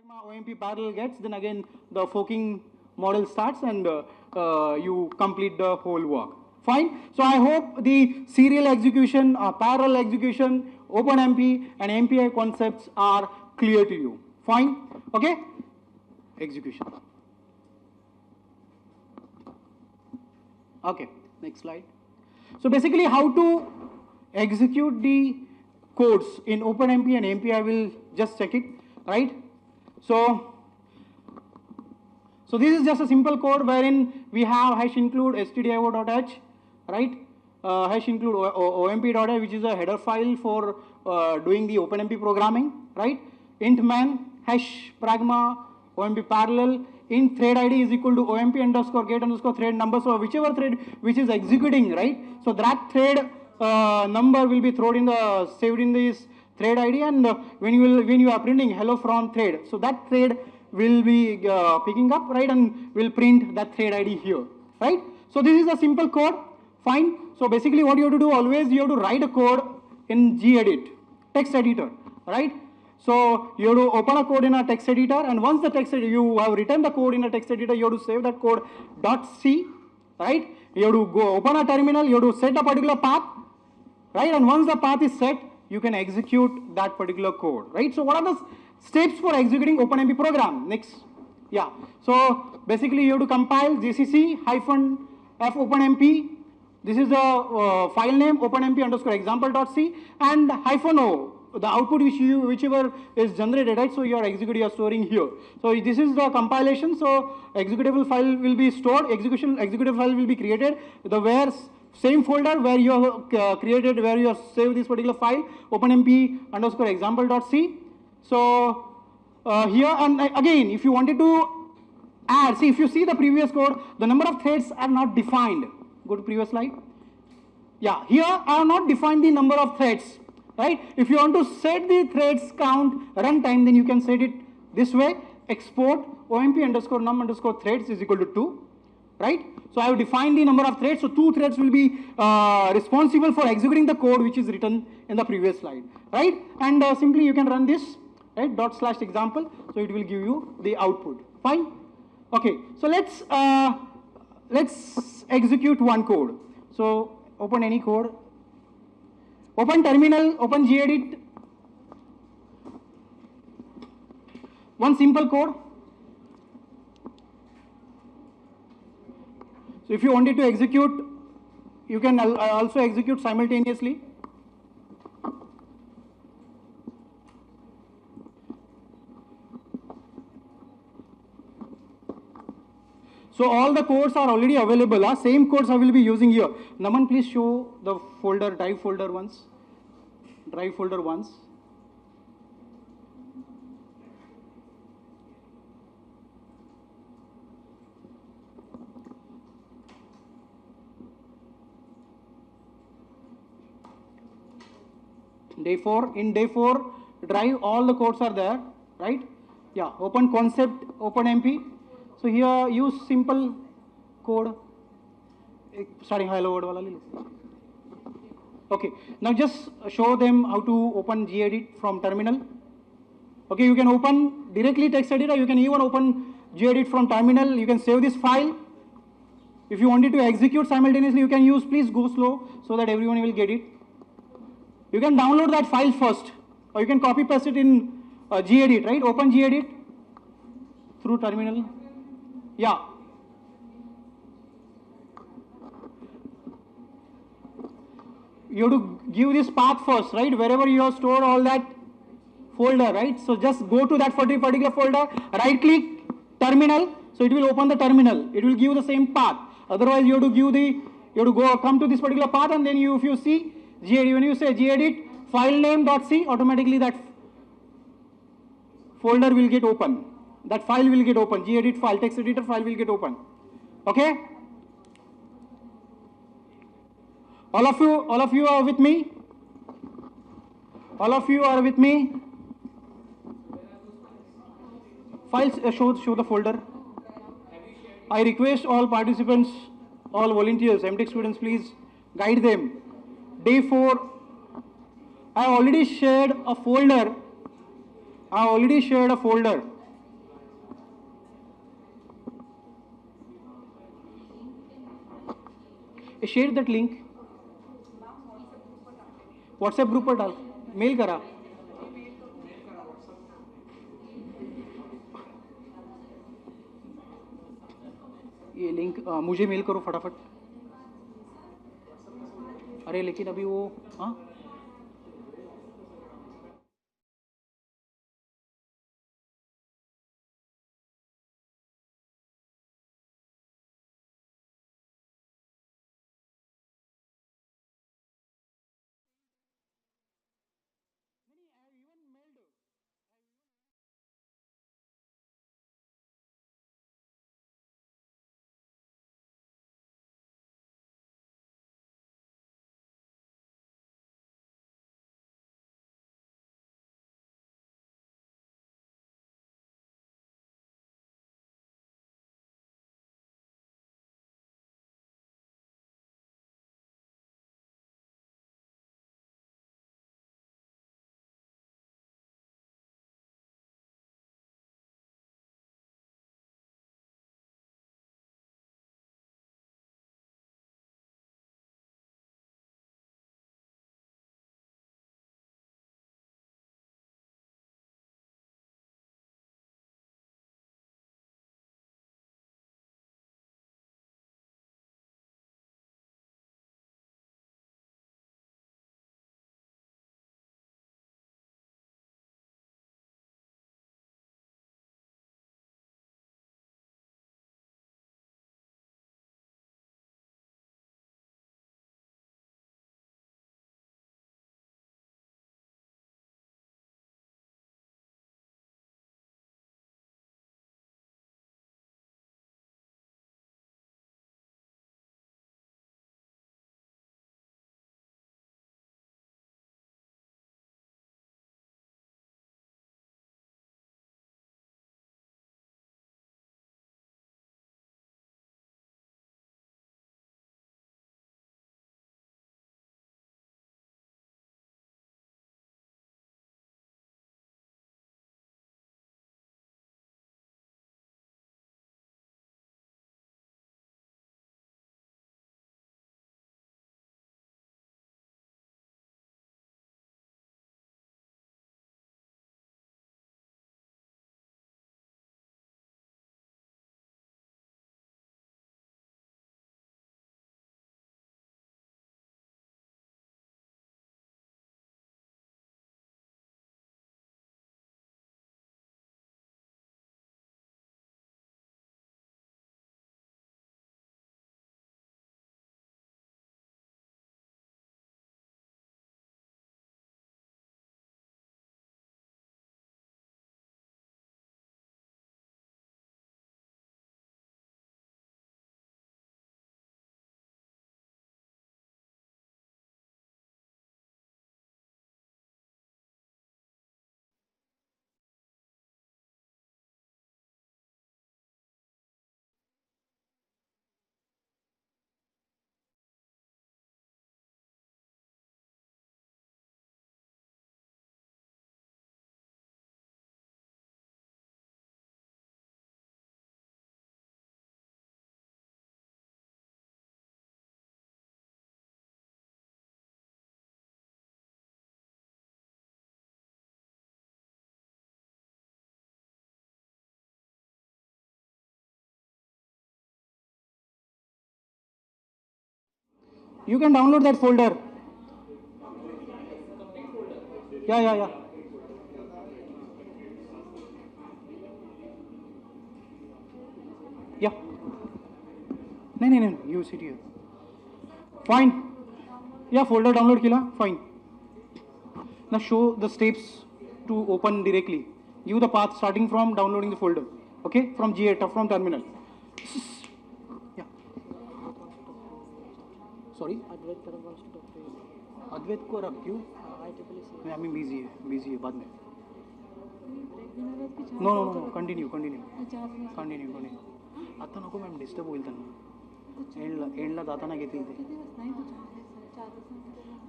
Pragma OMP parallel gets, then again the forking model starts and you complete the whole work. Fine. So I hope the serial execution, parallel execution, OpenMP and MPI concepts are clear to you. Fine. Okay. Execution. Okay. Next slide. So basically how to execute the codes in OpenMP and MP, I will just check it, right? So this is just a simple code wherein we have hash include stdio.h, right? Hash include omp.h, which is a header file for doing the OpenMP programming, right? Int man hash pragma OMP parallel int thread ID is equal to OMP underscore get underscore thread number. So whichever thread which is executing, right? So that thread number will be thrown in the saved in this thread ID, and when you are printing hello from thread, so that thread will be picking up, right, and will print that thread ID here, right? So this is a simple code. Fine. So basically what you have to do, always you have to write a code in gedit, text editor, right? So you have to open a code in a text editor, and once the text editor, you have written the code in a text editor, you have to save that code .c, right? You have to go open a terminal, you have to set a particular path, right? And once the path is set, you can execute that particular code, right? So what are the steps for executing OpenMP program? Next, yeah. So basically you have to compile gcc-f OpenMP. This is the file name OpenMP underscore example.c, and -o, the output whichever is generated, right? So you are storing here. So this is the compilation. So executable file will be stored. Executable file will be created. The where same folder where you have created, where you have saved this particular file, OpenMP underscore example.c. So here, and again, if you wanted to add, see, if you see the previous code, the number of threads are not defined. Go to previous slide. Yeah, here I have not defined the number of threads, right? If you want to set the threads count runtime, then you can set it this way: export OMP underscore num underscore threads is equal to 2, right? So I have defined the number of threads. So 2 threads will be responsible for executing the code which is written in the previous slide, right? And simply you can run this, right? /example. So it will give you the output. Fine. Okay. So let's execute one code. So open any code. Open terminal. Open gedit. One simple code. So if you wanted to execute, you can also execute simultaneously. So all the codes are already available. Same codes I will be using here. Naman, please show the folder, drive folder once. Drive folder once. Day 4, in day 4 drive, all the codes are there, right? Yeah, open concept, open MP. So here use simple code, starting hello world wala. Okay, now just show them how to open gedit from terminal. Okay, you can open directly text editor, you can even open gedit from terminal, you can save this file. If you wanted to execute simultaneously, you can use, please go slow so that everyone will get it. You can download that file first, or you can copy paste it in gedit, right? Open gedit through terminal. Yeah. You have to give this path first, right? Wherever you have stored all that folder, right? So just go to that particular folder, right click, terminal. So it will open the terminal. It will give the same path. Otherwise, you have to come to this particular path, and then if you see gedit, when you say gedit filename.c, automatically that folder will get open. That file will get open. Gedit file, text editor file will get open. Okay? All of you are with me? All of you are with me? Files, show the folder. I request all participants, all volunteers, MTech students, please guide them. Day 4, I already shared a folder. Share that link WhatsApp group पर डाल, mail करा. ये link मुझे mail करो फटाफट. अरे लेकिन अभी वो हाँ you can download that folder. Yeah. Yeah. No. You sit here. Fine. Yeah, folder download kila. Fine. Now show the steps to open directly. Give the path starting from downloading the folder. Okay, from G8 from terminal. Yeah. Sorry. अद्वैत को रख क्यों? मैं busy है बाद में. No. Continue. आता नको ma'am disturb होईल त्यांना. एंडला जाताना घेतील ते.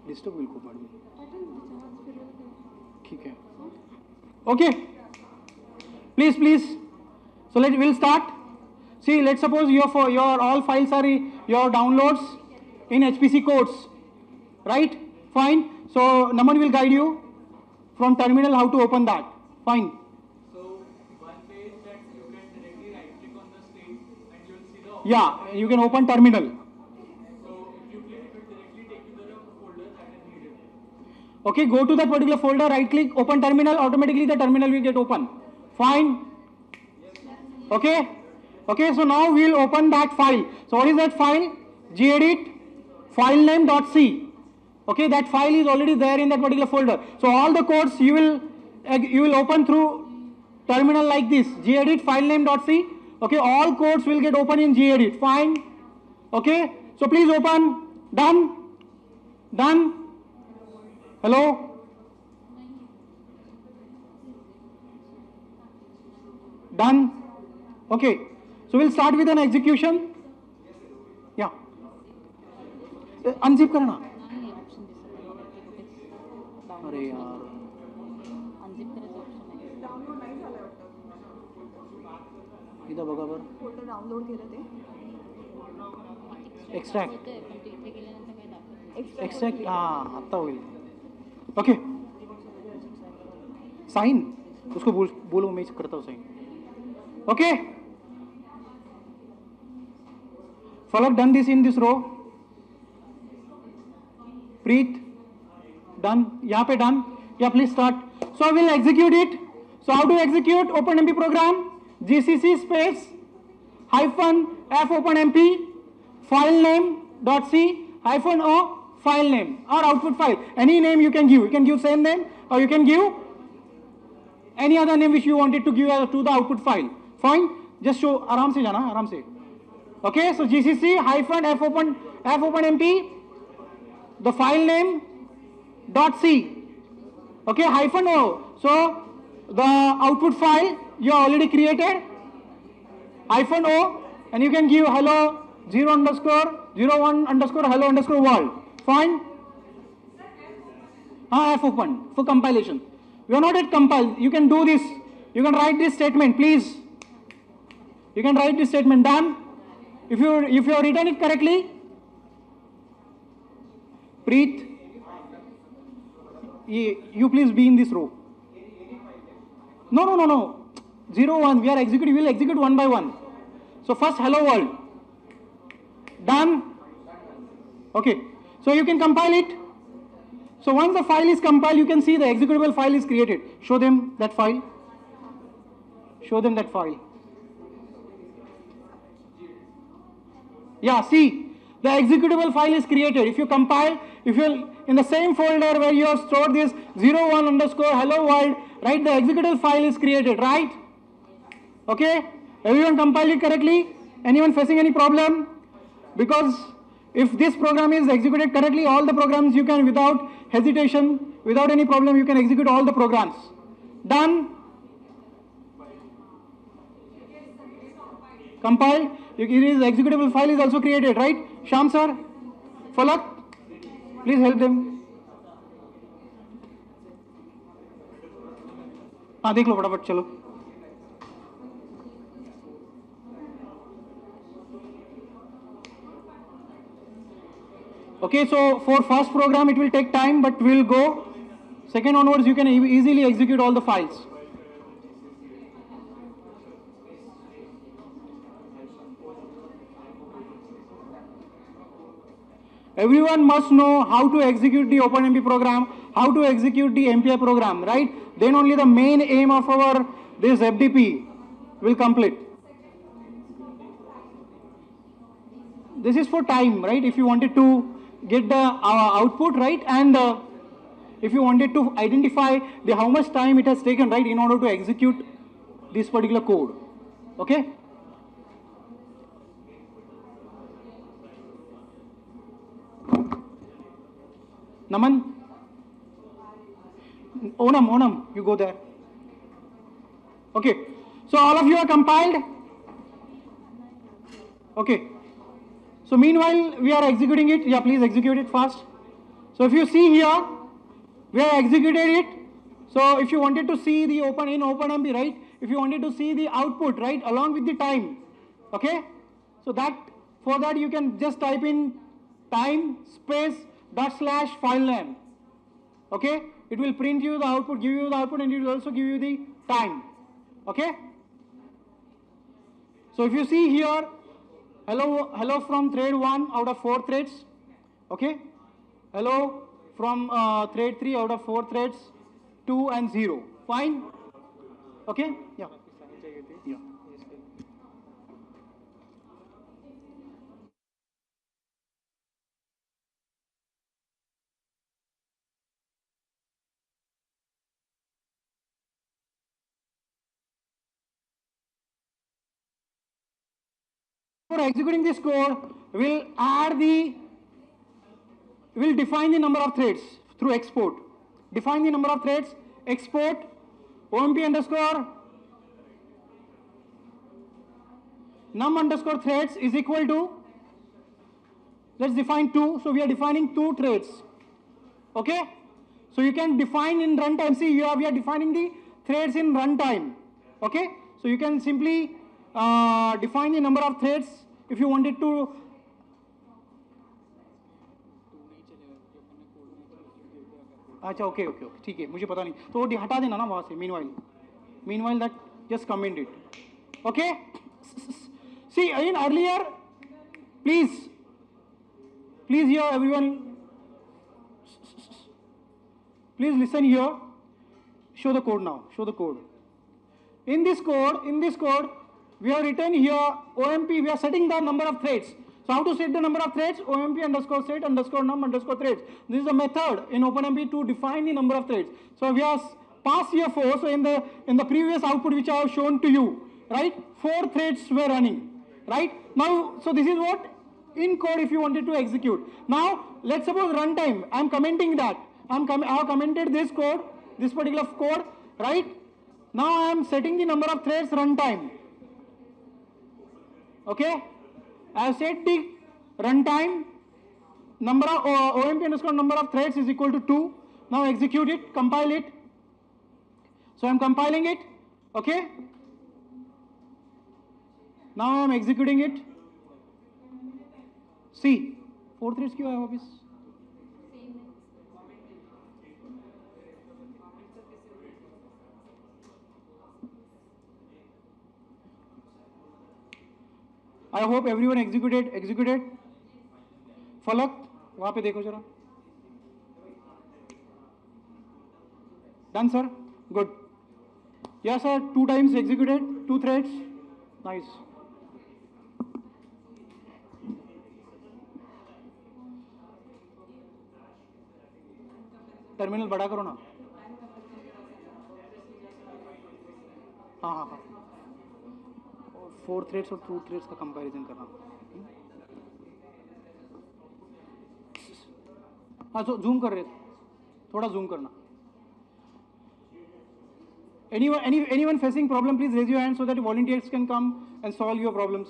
डिस्टर्ब होईल खूप मॅडम. ठीक आहे. Okay. Please. So we'll start. See, let's suppose your all files are your downloads in HPC codes, right? Fine. So Naman will guide you from terminal how to open that. Fine. So one page that you can directly right click on the screen and you will see the Yeah, you can open terminal. So if you click, it will directly take you to the folder that is needed. Okay, go to that particular folder, right click, open terminal, automatically the terminal will get open. Fine. Okay. Okay, so now we'll open that file. So what is that file? Gedit filename.c. Okay, that file is already there in that particular folder. So all the codes you will open through terminal like this, gedit filename.c. Okay, all codes will get open in gedit. Fine. Okay, so please open. Done. Done. Hello. Done. Okay, so we'll start with an execution. Yeah. Unzip करना. अरे यार. इधर बघा बरं. Photo download केलं ते. Extract. Extract. हाँ, आता होईल. ओके. साइन. उसको बोलो मैं करता हूँ sign. Okay. Falak, done this in this row. Preet, done. यहाँ पे done. Yeah, please start. So we'll execute it. So how to execute OpenMP program? GCC space hyphen F OpenMP file name dot C hyphen O file name or output file. Any name you can give. You can give same name or you can give any other name which you wanted to give to the output file. Fine. Just show. आराम से जाना. आराम से. Okay, so GCC hyphen F OpenMP, the file name dot C. Okay, hyphen O. So the output file you already created. Hyphen O, and you can give hello 0_01_ hello world. Fine. F open for compilation. You are not yet compiled. You can do this. You can write this statement, please. You can write this statement. Done. If you have written it correctly, Preet, you please be in this row. No. 0, 1. We will execute one by one. So first, hello world. Done. Okay. So you can compile it. So once the file is compiled, you can see the executable file is created. Show them that file. Show them that file. Yeah, see, the executable file is created. If you compile, if you're in the same folder where you have stored this 01_ hello world, right, the executable file is created, right? Okay, everyone compiled it correctly? Anyone facing any problem? Because if this program is executed correctly, all the programs you can, without hesitation, without any problem, you can execute all the programs. Done? Compiled. It is executable file is also created, right? Sham sir, Falak, please help them. हाँ देख लो फटाफट चलो. Okay, so for first program it will take time, but we'll go. Second onwards you can easily execute all the files. Everyone must know how to execute the OpenMP program, how to execute the MPI program, right? Then only the main aim of our this FDP will complete. This is for time, right? If you wanted to get the output, right? And if you wanted to identify the how much time it has taken, right, in order to execute this particular code. Okay? Naman? Onam, you go there. Okay, so all of you are compiled? Okay, so meanwhile we are executing it. Yeah, please execute it fast. So if you see here, we have executed it. So if you wanted to see the OpenMP, right, if you wanted to see the output, right, along with the time, okay, so that for that you can just type in time space dot slash file name. Okay, it will print you the output, give you the output, and it will also give you the time. Okay. So if you see here, hello from thread 1 out of 4 threads. Okay. Hello from thread 3 out of 4 threads, 2 and 0. Fine. Okay. Yeah. Yeah. For executing this code, we'll define the number of threads through export. Define the number of threads, export, OMP underscore num underscore threads is equal to, let's define 2. So we are defining 2 threads. Okay. So you can define in runtime. See, we are defining the threads in runtime. Okay. So you can simply define the number of threads if you wanted to. अच्छा okay okay okay ठीक है मुझे पता नहीं तो वो हटा देना ना वहाँ से meanwhile that just comment it. Okay. See in earlier please here everyone please listen here. Show the code now. Show the code. In this code we have written here OMP, we are setting the number of threads. So how to set the number of threads? OMP underscore set underscore num underscore threads. This is a method in OpenMP to define the number of threads. So we have passed here 4. So in the previous output which I have shown to you, right, 4 threads were running, right? Now, so this is what in code if you wanted to execute. Now let's suppose runtime. I am commenting that. I have commented this code, this particular code, right? Now I am setting the number of threads runtime. Okay. I have set the runtime number of OMP underscore number of threads is equal to 2. Now execute it, compile it. So I am compiling it. Okay. Now I am executing it. See, 4 threads क्यों है वापस? I hope everyone executed. फलक वहाँ पे देखो जरा. Done sir? Good. Yes sir, 2 times executed, 2 threads. Nice. Terminal बड़ा करो ना. हाँ हाँ हाँ. और 4 थ्रेड्स और 2 थ्रेड्स का कंपैरिजन करना. हाँ तो जूम कर रहे थे, थोड़ा जूम करना. Anyone facing problem, please raise your hand so that volunteers can come and solve your problems.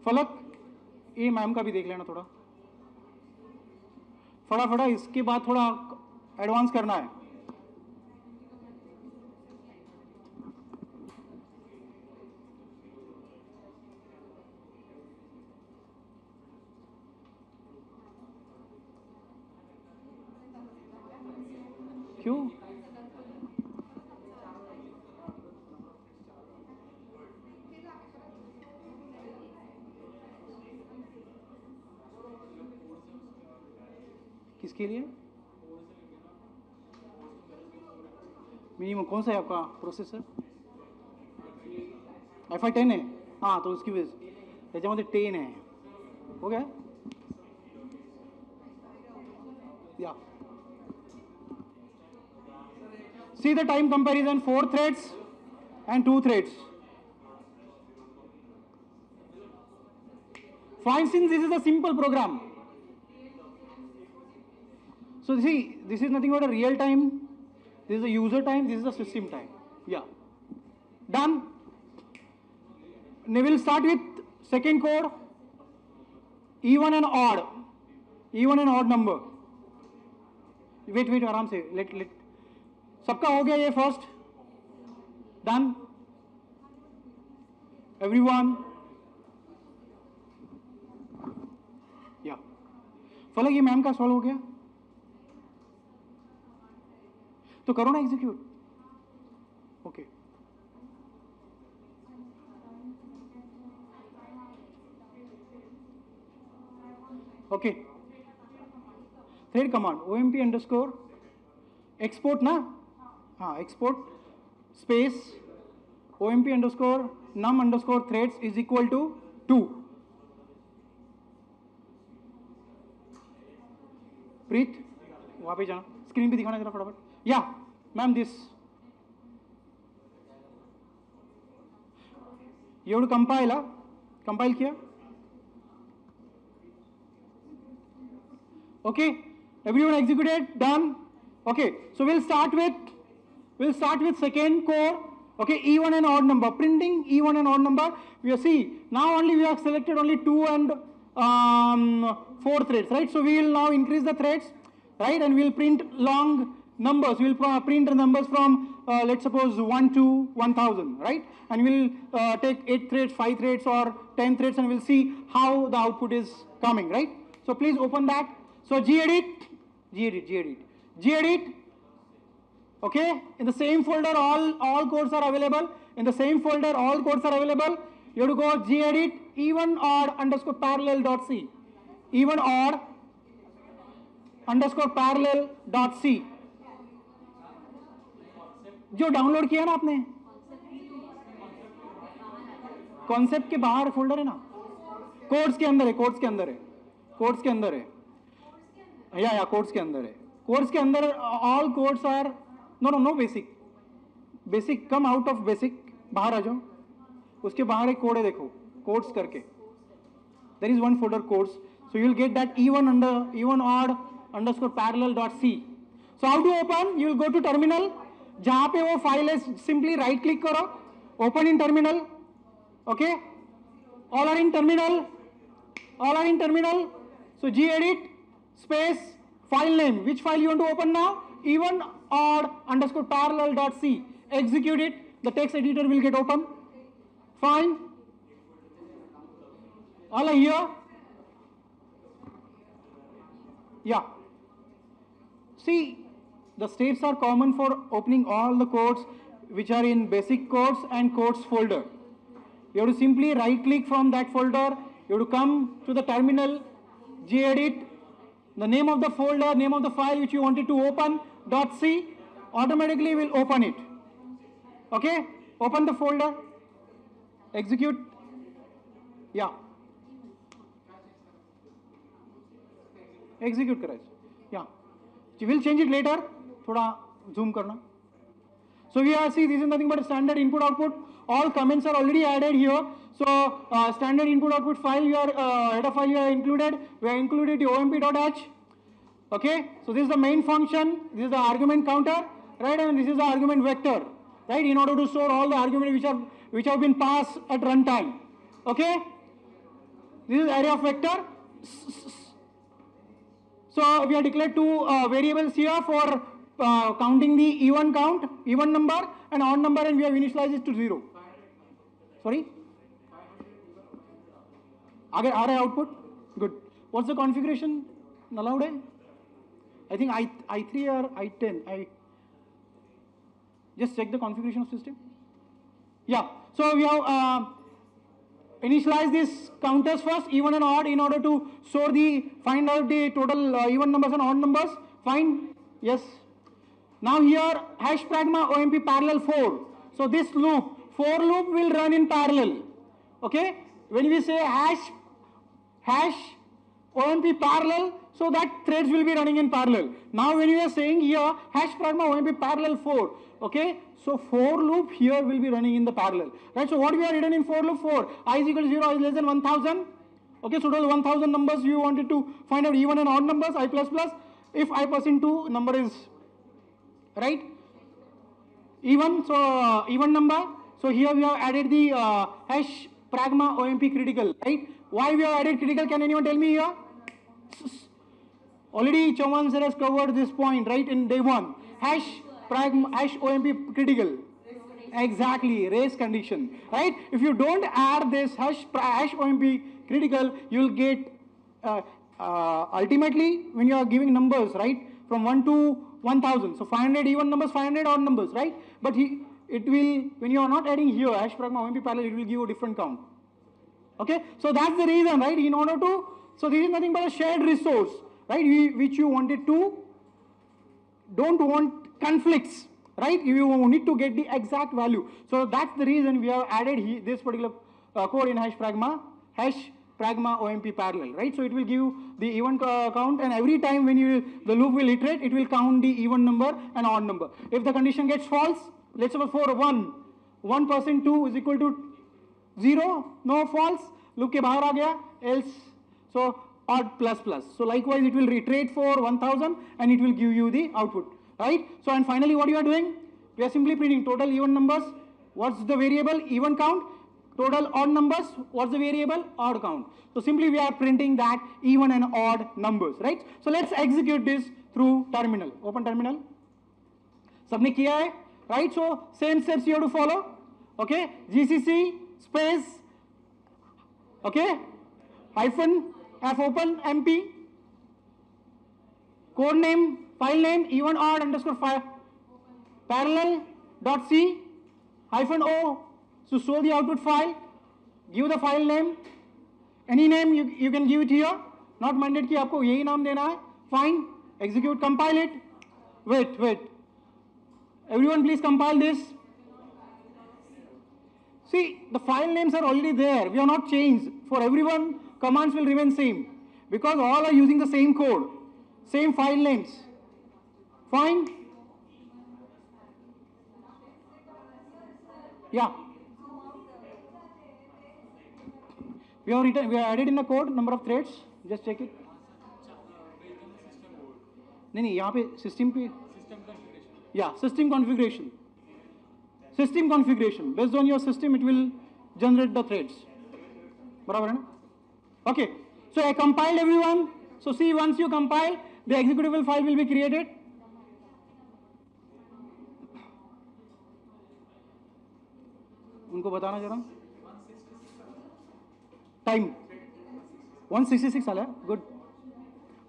फलक ये मैम का भी देख लेना थोड़ा. फटाफट इसके बाद थोड़ा एडवांस करना है. क्यों? किसके लिए? मिनिमम कौन सा है आपका प्रोसेसर? F10 है. हाँ तो उसकी वजह से त्याच्यामध्ये 10 है. हो गया? या see the time comparison, 4 threads and 2 threads. Fine, since this is a simple program. So see, this is nothing but a real time. This is a user time. This is a system time. Yeah. Done. Now we'll start with second code. Even and odd number. Wait, आराम से. Let. सबका हो गया ये first. Done. Everyone. या फलक ये ma'am का सॉल्व हो गया, तो करो ना execute. Okay okay, thread command omp underscore export ना, हाँ export space omp underscore num underscore threads is equal to 2. Preet वहां पे जाना, स्क्रीन पे दिखाना जरा फटाफट. या ma'am this you have to compile, compile किया. Okay, everyone executed, done. Okay, so we'll start with second core. Okay, even and odd number, printing even and odd number. We see now only we have selected only 2 and 4 threads, right? So we will now increase the threads, right, and we'll print long numbers. We'll print the numbers from let's suppose 1 to 1000, right? And we'll take 8 threads, 5 threads, or 10 threads, and we'll see how the output is coming, right? So please open that. So gedit. Okay, in the same folder all codes are available. In the same folder all codes are available. You have to go gedit even odd underscore parallel dot c, even odd underscore parallel dot c. जो download किया ना आपने, concept के बाहर folder है ना, codes के अंदर है, कोड्स के अंदर है, कोड्स के अंदर है, या कोड्स के अंदर है, कोड्स के अंदर all codes are no basic come out of basic, बाहर आ जाओ, उसके बाहर एक कोड है देखो, कोड्स करके, there is one folder codes. So you will get that even odd underscore parallel dot c. So how to open, you will go to terminal, जहां पे वो फाइल है सिंपली राइट क्लिक करो, open in terminal. Okay, all are in terminal. So gedit space file name, which file you want to open now, even odd underscore parallel dot c. Execute it, the text editor will get open. Fine, all are here. Yeah, see, the steps are common for opening all the codes which are in basic codes and codes folder. You have to simply right click from that folder, you have to come to the terminal, gedit, the name of the folder, name of the file which you wanted to open, .c, automatically will open it. Okay, open the folder, execute. Yeah, execute करायचं. Yeah, you will change it later, थोड़ा zoom करना. So we are, see, this is nothing but a standard input output. All comments are already added here. So standard input output file, your header file you are included. We have included the omp.h. Okay, so this is the main function. This is the argument counter, right? And this is the argument vector, right? In order to store all the arguments which have been passed at runtime. Okay, this is array of vector. So we have declared two variables here for counting the even count, even number, and odd number, and we have initialized it to 0. Sorry, आगे आ रहा है output. Good. What's the configuration allowed? I think I3 or I10. I just check the configuration of system. Yeah. So we have initialize these counters first, even and odd, in order to find out the total even numbers and odd numbers. Fine. Yes. Now here hash pragma omp parallel 4. So this loop, for loop will run in parallel. Okay. When we say hash omp parallel, so that threads will be running in parallel. Now when you are saying here hash pragma omp parallel 4, okay, so for loop here will be running in the parallel, right? So what we are written in for loop 4, I is equal to 0, I is less than 1000. Okay, so total 1000 numbers you wanted to find out even and odd numbers, I plus plus, if I percent 2 number is right even, so even number. So here we have added the hash pragma omp critical, right? Why we have added critical, can anyone tell me here? Already Chaman sir has covered this point, right, in day 1. Hash pragma hash omp critical, exactly, race condition, right? If you don't add this hash omp critical, you will get ultimately, when you are giving numbers, right, from 1 to 1000, so 500 even numbers, 500 odd numbers, right? But it will, when you are not adding here hash pragma OMP parallel, it will give a different count. Okay, so that's the reason, right? In order to, so this is nothing but a shared resource, right? Which you wanted to, don't want conflicts, right? You need to get the exact value. So that's the reason we have added this particular code in hash pragma OMP parallel, right? So it will give the even count, and every time when the loop will iterate, it will count the even number and odd number. If the condition gets false, let's suppose for 1% 2 is equal to 0, no, false, loop ke bahar aa gaya, else, so odd plus plus. So likewise it will reiterate for 1000 and it will give you the output, right? So and finally what you are doing, we are simply printing total even numbers, what's the variable, even count, total odd numbers, what's the variable, odd count. So simply we are printing that even and odd numbers, right? So let's execute this through terminal, open terminal. Sabne kiya hai, right? So same steps you have to follow, okay? GCC space, okay, hyphen f open mp, code name, file name, even odd underscore file, parallel dot c hyphen o, so show the output file, give the file name, any name you can give it here, not mandate कि आपको यही नाम देना है, fine, execute, compile it, wait, everyone please compile this. See, the file names are already there, we are not changed, for everyone commands will remain same, because all are using the same code, same file names, fine, yeah. We have added in the code number of threads, just check it. नहीं यहाँ पे system पे system configuration based on your system it will generate the threads, बराबर है ना? Okay, so I compiled everyone. So see, once you compile, the executable file will be created. उनको बताना जरा टाइम 166 आला है, गुड.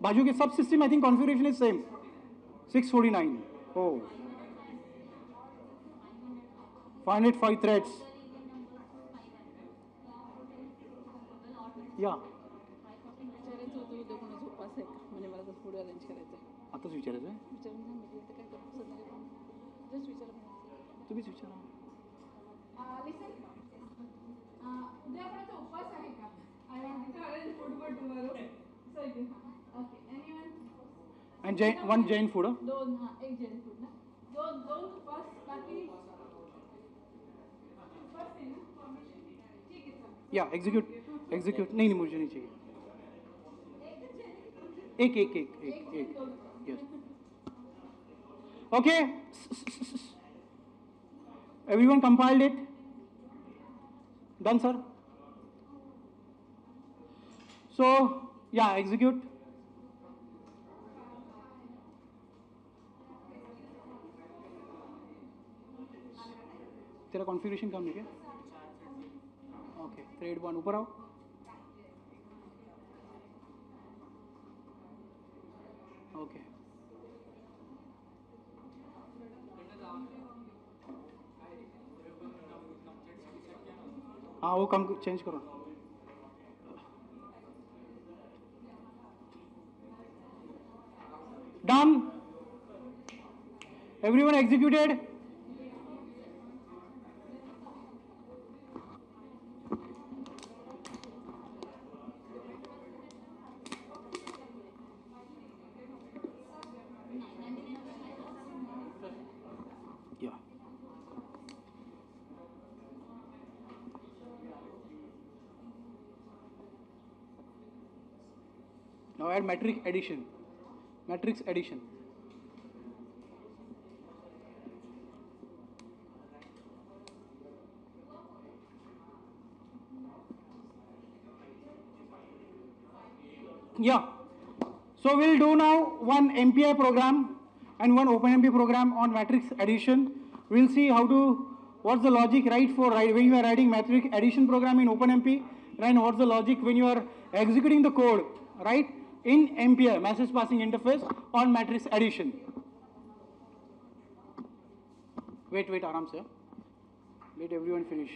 बाजू के सब system I think configuration is same 649. Oh, 505 threads. Yeah. आताच विचारायचं आहे, तुम्हीच विचारा. And one Jain food. एक जैन फूड ना, दोन उपवास, बाकी ठीक है सर. या एग्जीक्यूट नहीं मुझे नहीं चाहिए. एक yes. Okay, everyone compiled it, done sir. So yeah execute. तेरा कॉन्फ़िगरेशन काम नहीं क्या? ओके, थ्रेड 1 ऊपर आओ. ओके, हाँ वो कम चेंज करो. Done, everyone executed. Now add matrix addition. Yeah. So we'll do now one MPI program and one OpenMP program on matrix addition. We'll see what's the logic, right, for when you are writing matrix addition program in OpenMP, and what's the logic when you are executing the code, right, in MPI, message passing interface, on matrix addition. Wait, आराम से. Let everyone finish.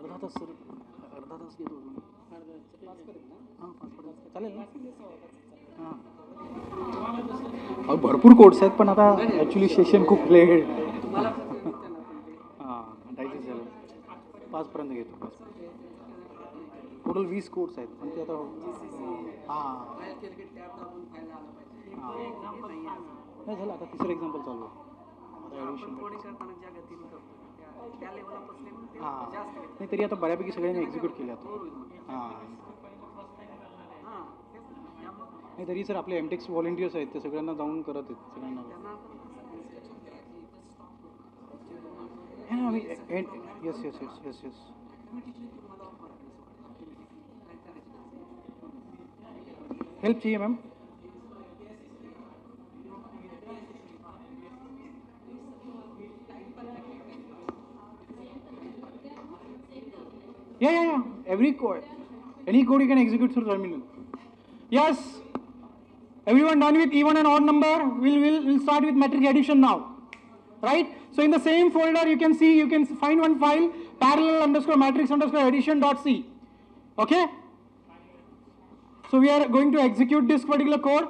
अर्धा तास घेतो चालेल ना. हां भरपूर codes आहेत पण आता ॲक्च्युली सेशन खूप लेट. हां डायजेस्ट झालं 5पर्यंत घेतो. टोटल 20 कोड्स आहेत पण ते आता हां नाही झालं. आता तिसरं एक्झाम्पल चालू आहे. हां नाही तरी आता बऱ्यापैकी सगळ्यांनी एक्झिक्यूट केले आता. हां नाही तरी सर आपले एमटेक्स व्हॉलेंटियर्स आहेत ते सगळ्यांना जाऊन करत आहेत सगळ्यांना. आम्ही yes yes yes yes yes help चाहिए ma'am. Yeah. Every code, any code you can execute through terminal. Yes. Everyone done with even and odd number? We'll start with matrix addition now, right? So in the same folder you can see, you can find one file parallel_matrix_addition.c. Okay. So we are going to execute this particular code.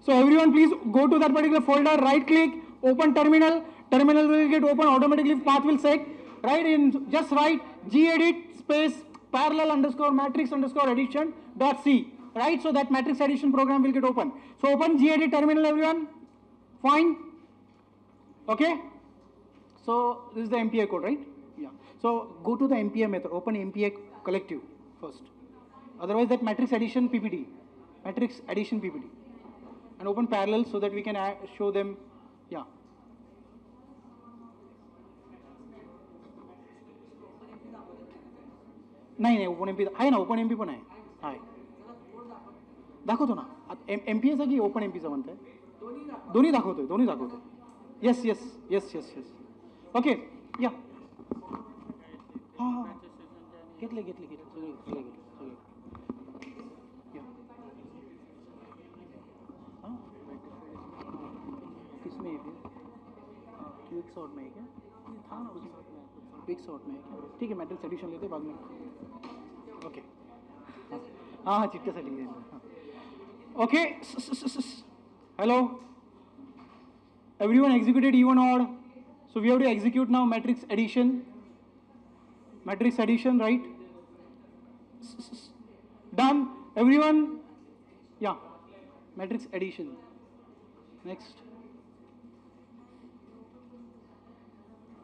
So everyone please go to that particular folder, right click, open terminal. Terminal will get open automatically. Path will set. Right in just write gedit space parallel_matrix_addition.c. Right, so that matrix addition program will get open. So open gedit terminal, everyone. Fine. Okay. So this is the MPI code, right? Yeah. So go to the MPI method. Open MPI collective first. Otherwise, that matrix addition PPT, and open parallel so that we can show them. Yeah. नाही open MP आहे ना. Open MP पण आहे दाखवतो ना. एमपीएचा की open एमपीचा म्हणताय? दोन्ही दाखवतोय. Yes yes yes yes yes okay. या हां घेतले सगळे. हां किसमें है क्विक सॉर्ट में है क्या? हाँ क्विक सॉर्ट में है क्या? ठीक है मैट्रिक्स एडिशन लेते बाद में. ओके हाँ चिट्ट्यासाठी. Okay hello everyone executed even odd. So we have to execute now matrix addition, right? Done everyone. Yeah, matrix addition. Next.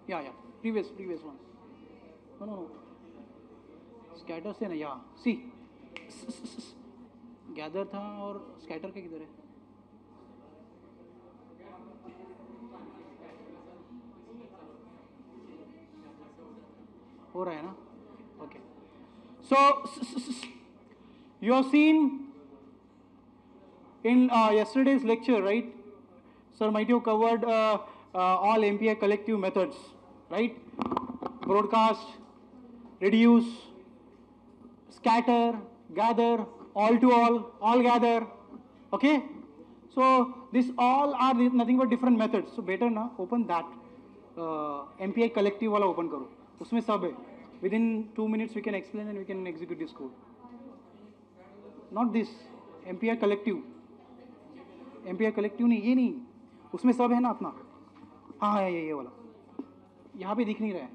Yeah previous one. No scatter से ना. या सी गैदर था और स्कैटर का किधर है? हो रहा है ना. Okay. So you have seen in yesterday's lecture, right? Sir might have covered all MPI collective methods, right? Broadcast, reduce, scatter, gather, all to all gather. Okay. So this all are nothing but different methods. So better ना open that MPI collective वाला open करो. उसमें सब है. Within 2 minutes we can explain and we can execute this code. Not this MPI collective नहीं, ये नहीं. उसमें सब है ना अपना. हाँ ये वाला. यहाँ पे दिख नहीं रहा है.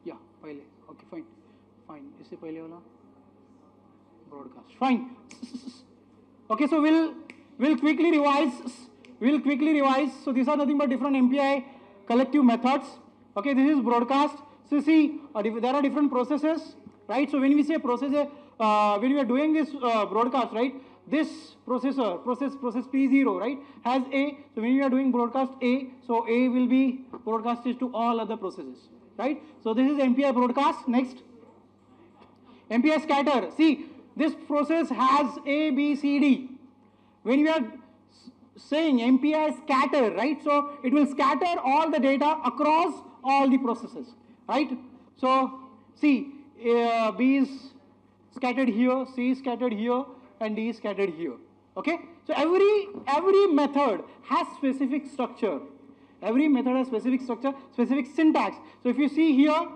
या पहले. Okay fine. इससे पहले वाला broadcast. Fine. Okay, so we'll quickly revise. So these are nothing but different MPI collective methods. Okay, this is broadcast. So see, there are different processes, right? So when we say process, when we are doing this broadcast, right, this processor, process P0, right, has A. So when you are doing broadcast A, so A will be broadcasted to all other processes, right? So this is MPI broadcast. Next, MPI scatter. See, this process has A, B, C, D. When you are saying MPI scatter, right, so it will scatter all the data across all the processes, right? So see, B is scattered here, C is scattered here, and D is scattered here. Okay? So every method has specific structure. Every method has specific structure, specific syntax. So if you see here,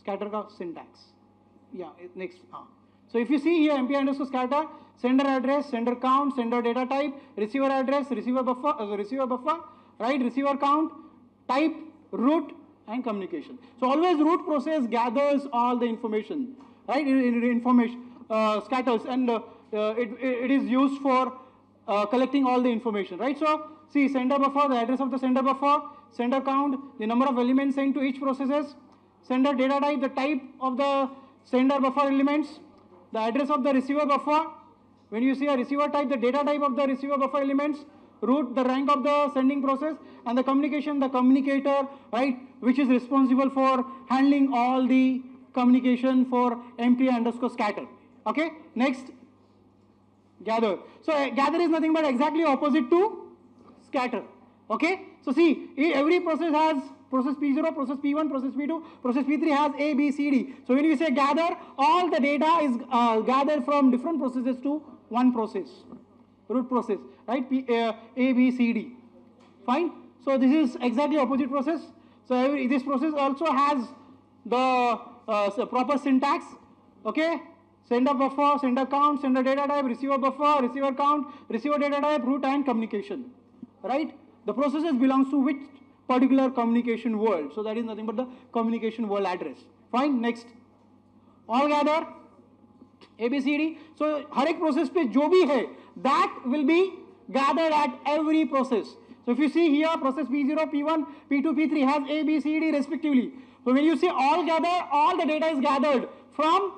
scatter ka syntax. Yeah, next. So if you see here, MPI underscore scatter, sender address, sender count, sender data type, receiver address, receiver buffer, right, receiver count, type, route, and communication. So always root process gathers all the information, right? Information scatters, and it is used for collecting all the information, right? So see, sender buffer, the address of the sender buffer, sender count, the number of elements sent to each processes, sender data type, the type of the sender buffer elements, the address of the receiver buffer. When you see a receiver type, the data type of the receiver buffer elements, route, the rank of the sending process, and the communication, the communicator, right, which is responsible for handling all the communication for MPI underscore scatter. Okay, next, gather. So gather is nothing but exactly opposite to scatter. Okay, so see, every process has process P0, process P1, process P2, process P3 has A, B, C, D. So when we say gather, all the data is gathered from different processes to one process, root process, right? A, B, C, D. Fine. So this is exactly opposite process. So this process also has the proper syntax. Okay. Sender buffer, sender count, sender data type, receiver buffer, receiver count, receiver data type, route, and communication. Right. The processes belongs to which particular communication world. So that is nothing but the communication world address. Fine. Next. All gather. A, B, C, D. So हर एक process पे जो भी है, that will be gathered at every process. So if you see here, process P0, P1, P2, P3 has A, B, C, D respectively. So when you say all gather, all the data is gathered from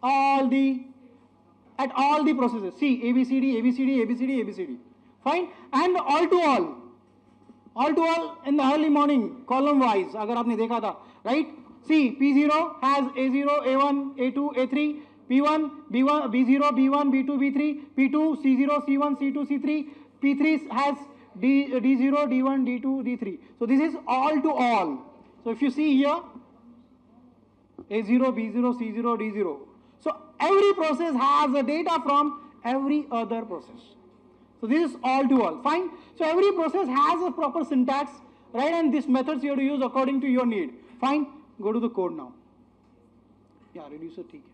at all the processes. See, A, B, C, D, A, B, C, D, A, B, C, D, A, B, C, D. Fine. And all to all in the early morning, column wise, अगर आपने देखा था, right? See, P0 has A0, A1, A2, A3, P1, B1, B0, B1, B2, B3, P2, C0, C1, C2, C3, P3 has D0, D1, D2, D3. So this is all to all. So if you see here, A0, B0, C0, D0. So every process has the data from every other process. So this is all to all. Fine. So every process has a proper syntax, right? And these methods you have to use according to your need. Fine. Go to the code now. Yeah, reducer ठीक है.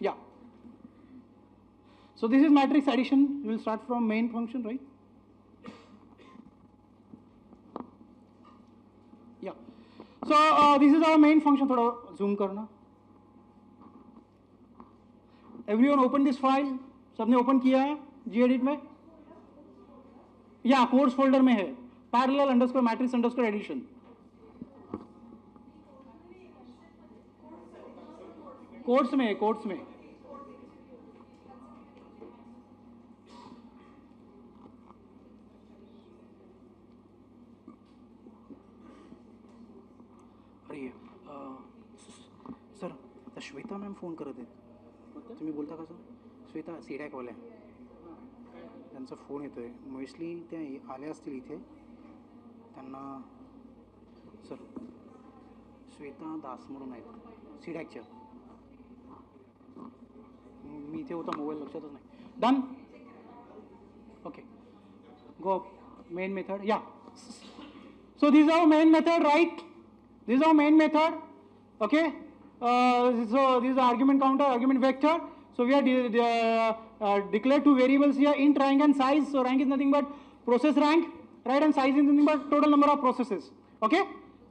Yeah. So this is matrix addition. We will start from main function, right? Yeah. So this is our main function. थोड़ा zoom करना. Everyone open this file. सबने open किया है gedit में? Yeah, codes folder में है. Parallel underscore matrix underscore addition. Codes में अरे सर श्वेता मॅम फोन करत आहेत तुम्ही बोलता का सर श्वेता सीडॅकवाल्या त्यांचा फोन येतोय मोस्टली त्या आल्या असतील इथे त्यांना सर श्वेता दास म्हणून आहेत सीडॅकच्या मी इथे होता मोबाईल लक्षातच नाही done okay go main method yeah so this our main method right this our main method okay so this is argument counter argument vector so we are declared two variables here int rank and size so rank is nothing but process rank right and size is nothing but total number of processes okay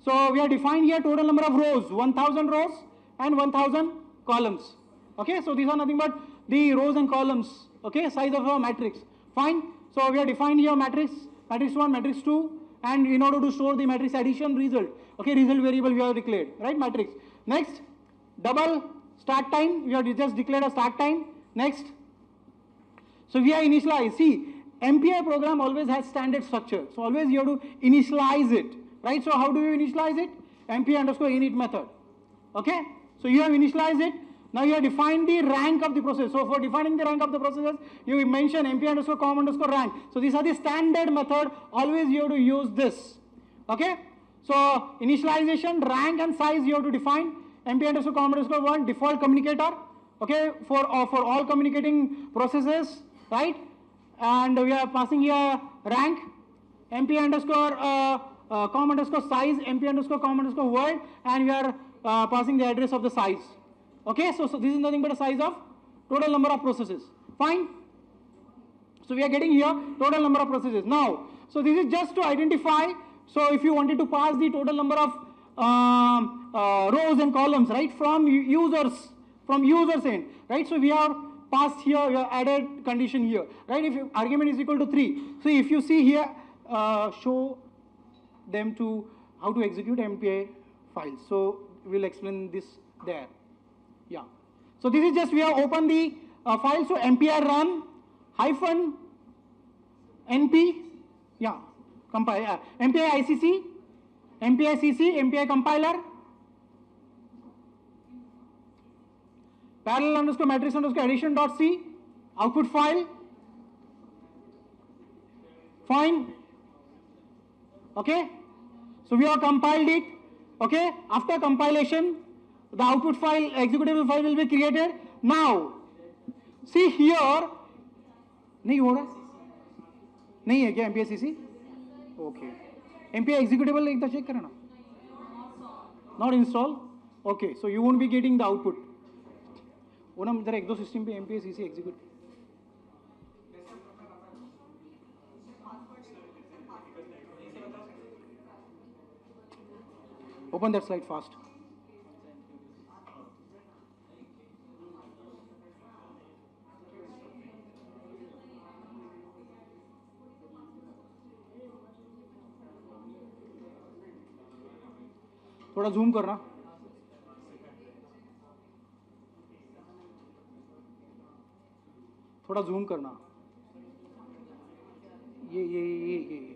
so we are defined here total number of rows 1000 rows and 1000 columns. Okay, so these are nothing but the rows and columns, okay, size of our matrix. Fine. So we are defined here matrix 1, matrix 2, and in order to store the matrix addition result, okay, result variable we have declared, right, matrix. Next, double Start time, we have just declared a start time. Next. So we are initialized. See, MPI program always has standard structure. So always you have to initialize it, right? So how do you initialize it? MPI underscore init method. Okay? So you have initialized it. Now you have defined the rank of the process. So for defining the rank of the processes, you mention MPI underscore com underscore rank. So these are the standard method. Always you have to use this. Okay? So initialization, rank and size you have to define. MPI underscore com underscore 1 default communicator. Okay? For all communicating processes, right? And we are passing here rank, MPI underscore com underscore size, MPI underscore com underscore word, and we are passing the address of the size. Okay, so this is nothing but a size of total number of processes. Fine. So we are getting here total number of processes. Now, so this is just to identify. So if you wanted to pass the total number of rows and columns, right, from users end, right? So we have passed here, we have added condition here, right? If argument is equal to 3. So if you see here, show them to how to execute MPI files. So we'll explain this there. Yeah. So this is just we have opened the file. So MPI run hyphen NP. Yeah. Compile. MPI ICC, MPI CC, MPI compiler. Parallel underscore matrix underscore addition dot C. Output file. Fine. Okay. So we have compiled it. Okay. After compilation, the output file, executable file will be created. Now, see here, नहीं हो रहा, नहीं है क्या MPI CC? Okay. MPI executable एक बार check करना. Not install. Okay. So you won't be getting the output. वो ना जरा एक दो सिस्टम पे MPI CC execute. Open that slide fast. थोड़ा जूम करना. थोड़ा जूम करना. ये.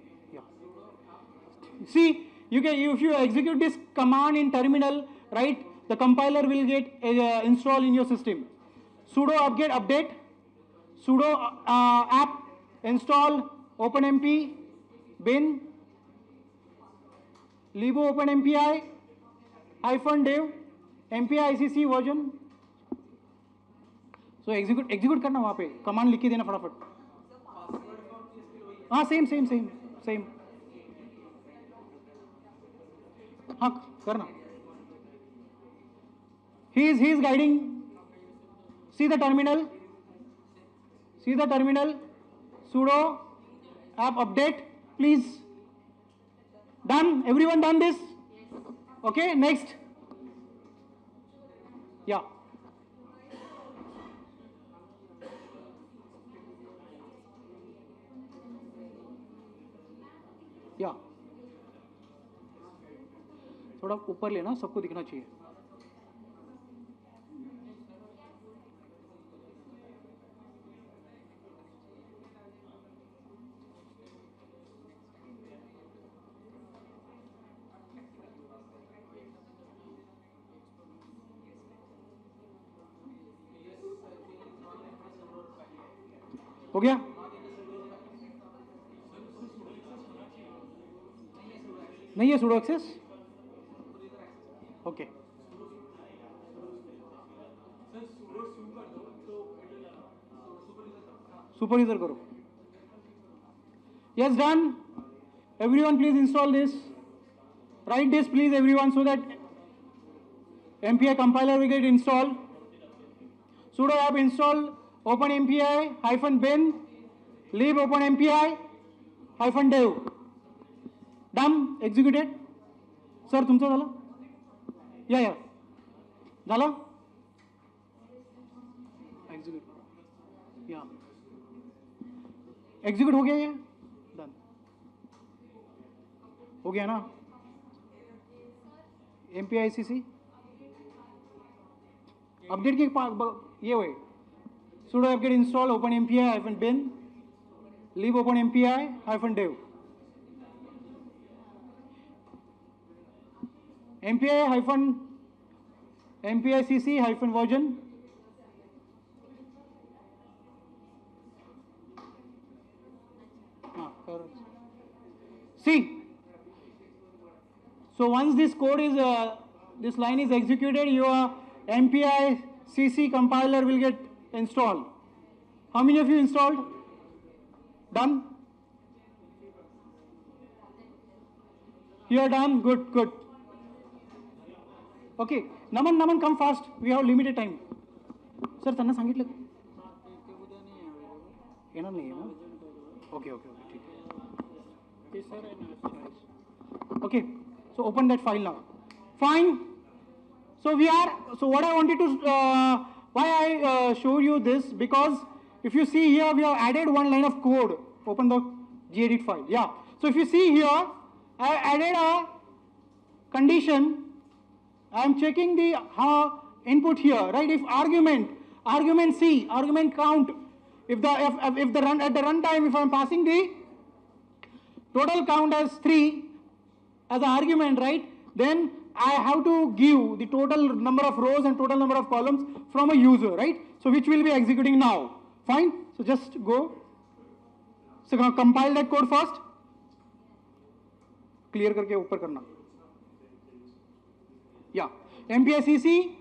See, you can, if you execute this command in terminal, right, the compiler will get installed in your system. Sudo apt-get update, sudo apt install openmp bin libo openmpi -dev MPI ICC version. So execute करना वहाँ पे command लिख के देना फटाफट. हाँ same. हाँ करना. He is guiding. See the terminal. Sudo apt update. Please. Done. Everyone done this? Okay. Next. Yeah. Yeah. थोड़ा ऊपर लेना, सबको दिखना चाहिए. हो गया? नहीं है sudo access? Okay. Super user करो. Yes, done. Everyone please install this. Write this please everyone so that MPI compiler will get installed. Sudo apt install openmpi -bin lib openmpi -dev. Done. Executed. Sir, तुमचं झालं? या झालं? Execute हो गया ये. Done हो गया ना. MPI ICC अपडेट के ये हुए sudo apt-get install openmpi-bin leave openmpi-dev mpi-cc-version see. So once this code is this line is executed, your MPI CC compiler will get installed. How many of you installed? Done? You are done? Good, good. Okay. Naman, come fast. We have limited time. Sir, त्यांना सांगितलं येणार नाही आहे ना? Okay, ठीक आहे. Okay, so open that file now. Fine. So what I wanted to, why I showed you this, because if you see here, we have added one line of code. Open the gedit file. Yeah. So if you see here, I added a condition. I am checking the input here, right? If argument C, argument count, if the run at the runtime, if I am passing the total count as 3 as an argument, right? Then I have to give the total number of rows and total number of columns from a user, right? So which will be executing now. Fine. So just go. So compile that code first. Clear करके ऊपर करना. Yeah. MPICC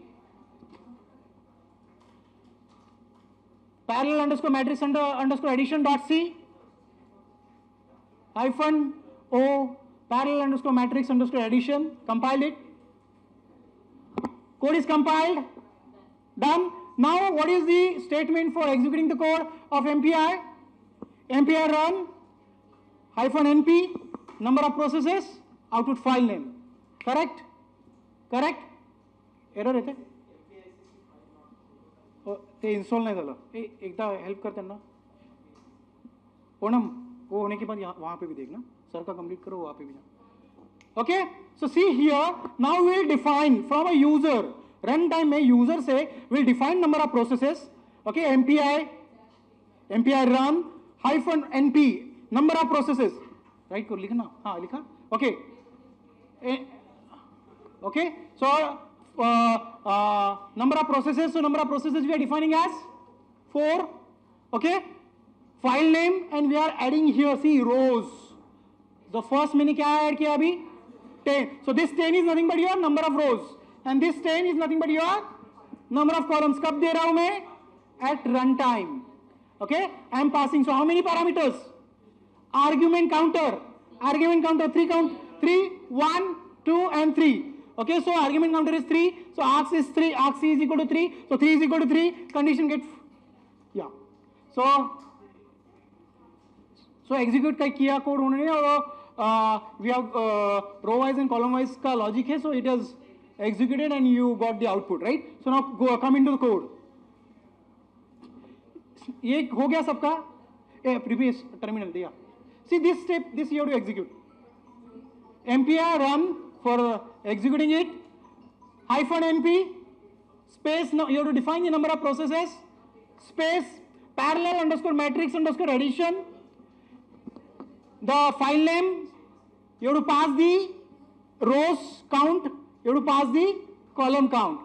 parallel underscore matrix underscore addition dot C hyphen O parallel underscore matrix underscore addition. Compile it. Code is compiled. Done. Now what is the statement for executing the code of MPI? MPI run hyphen NP number of processes output file name. Correct? Error येते ते install नाही झालं एकदा help कर त्यांना ओनम वो होने के बाद वहाँ पे भी देखना सर का कंप्लीट करो वहाँ पे भी जा okay so see here now will define from a user run time में यूजर से will define number of processes okay MPI run hyphen NP number of processes right को लिखना हाँ लिखा okay okay so number of processes we are defining as 4 okay file name and we are adding here see rows the first मैंने क्या add किया अभी 10 so this 10 is nothing but your number of rows and this 10 is nothing but your number of columns कब दे रहा हूं मैं at run time okay I am passing so how many parameters argument counter 3 count 3 1 2 and 3 okay so argument counter is 3 so args is 3 args c is equal to 3 so 3 is equal to 3 condition get yeah so execute का किया code उन्होंने और we have row wise and column wise का logic है so it has executed and you got the output right so now go come into the code ये हो गया सबका previous terminal दिया see this step this you have to execute MPI run for executing it hyphen np space now you have to define the number of processes space parallel underscore matrix underscore addition the file name you have to pass the rows count you have to pass the column count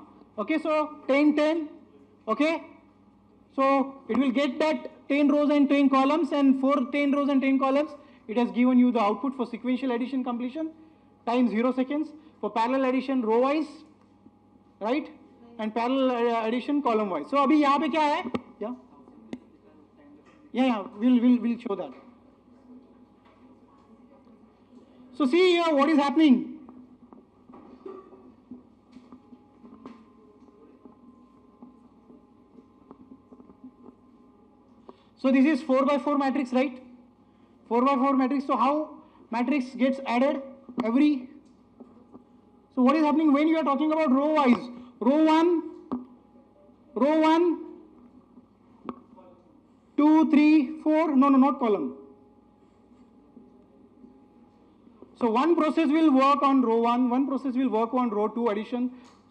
okay so 10 okay so it will get that 10 rows and 10 columns and for 10 rows and 10 columns it has given you the output for sequential addition completion time 0 seconds for parallel addition row wise right and parallel addition column wise so abhi yahan pe kya hai yeah we'll show that so see here what is happening so this is 4x4 matrix right 4x4 matrix so how matrix gets added every so what is happening when you are talking about row wise row 1 2 3 4 no not column so one process will work on row 1 one process will work on row 2 addition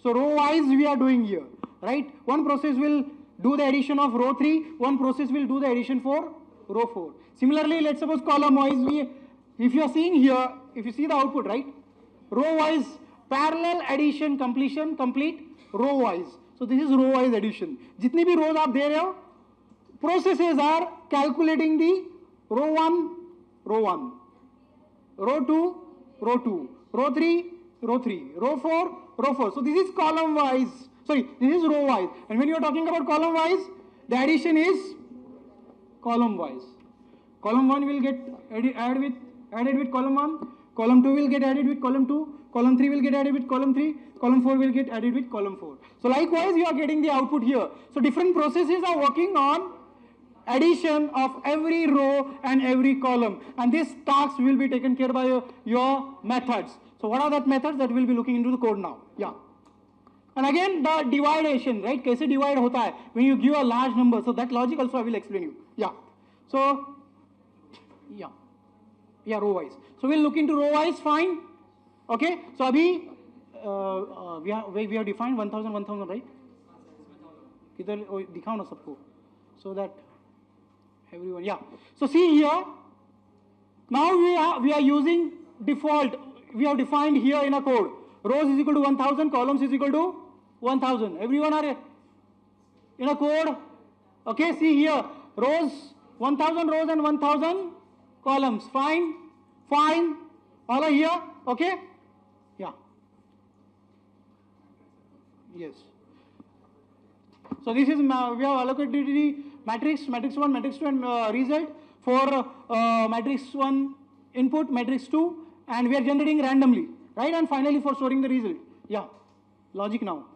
so row wise we are doing here right? One process will do the addition of row 3, one process will do the addition for row 4. Similarly, let's suppose column wise, if you are seeing here, if you see the output, right? Row wise, parallel addition completion, complete, row wise. So this is row wise addition. जितनी भी rows आप दे रहे हो, processes are calculating the row 1, row 1, row 2, row 2, row 3, row 3, row 4, row 4. So this is column wise, sorry, this is row wise. And when you are talking about column wise, the addition is column wise. Column 1 will get added with column 1, column 2 will get added with column 2, column 3 will get added with column 3, column 4 will get added with column 4. So likewise you are getting the output here. So different processes are working on addition of every row and every column, and this task will be taken care by your methods. So what are that methods that we'll be looking into the code now? Yeah. And again the dividation, right? कैसे divide होता है when you give a large number. So that logic also I will explain you. Yeah. So yeah, row wise. So we'll look into row wise. Fine. Okay. So abhi we have defined 1000, right? किधर दिखाओ ना सबको, so that everyone, yeah. So see here, now we are using default. We have defined here in a code, rows is equal to 1000, columns is equal to 1000. Everyone are in a code. Okay, see here, rows 1000 rows and 1000 columns. Fine, all are here. Okay, yeah, yes. So this is, we have allocated the matrix 1, matrix 2 and result for matrix 1 input, matrix 2, and we are generating randomly, right? And finally for storing the result. Yeah, logic now.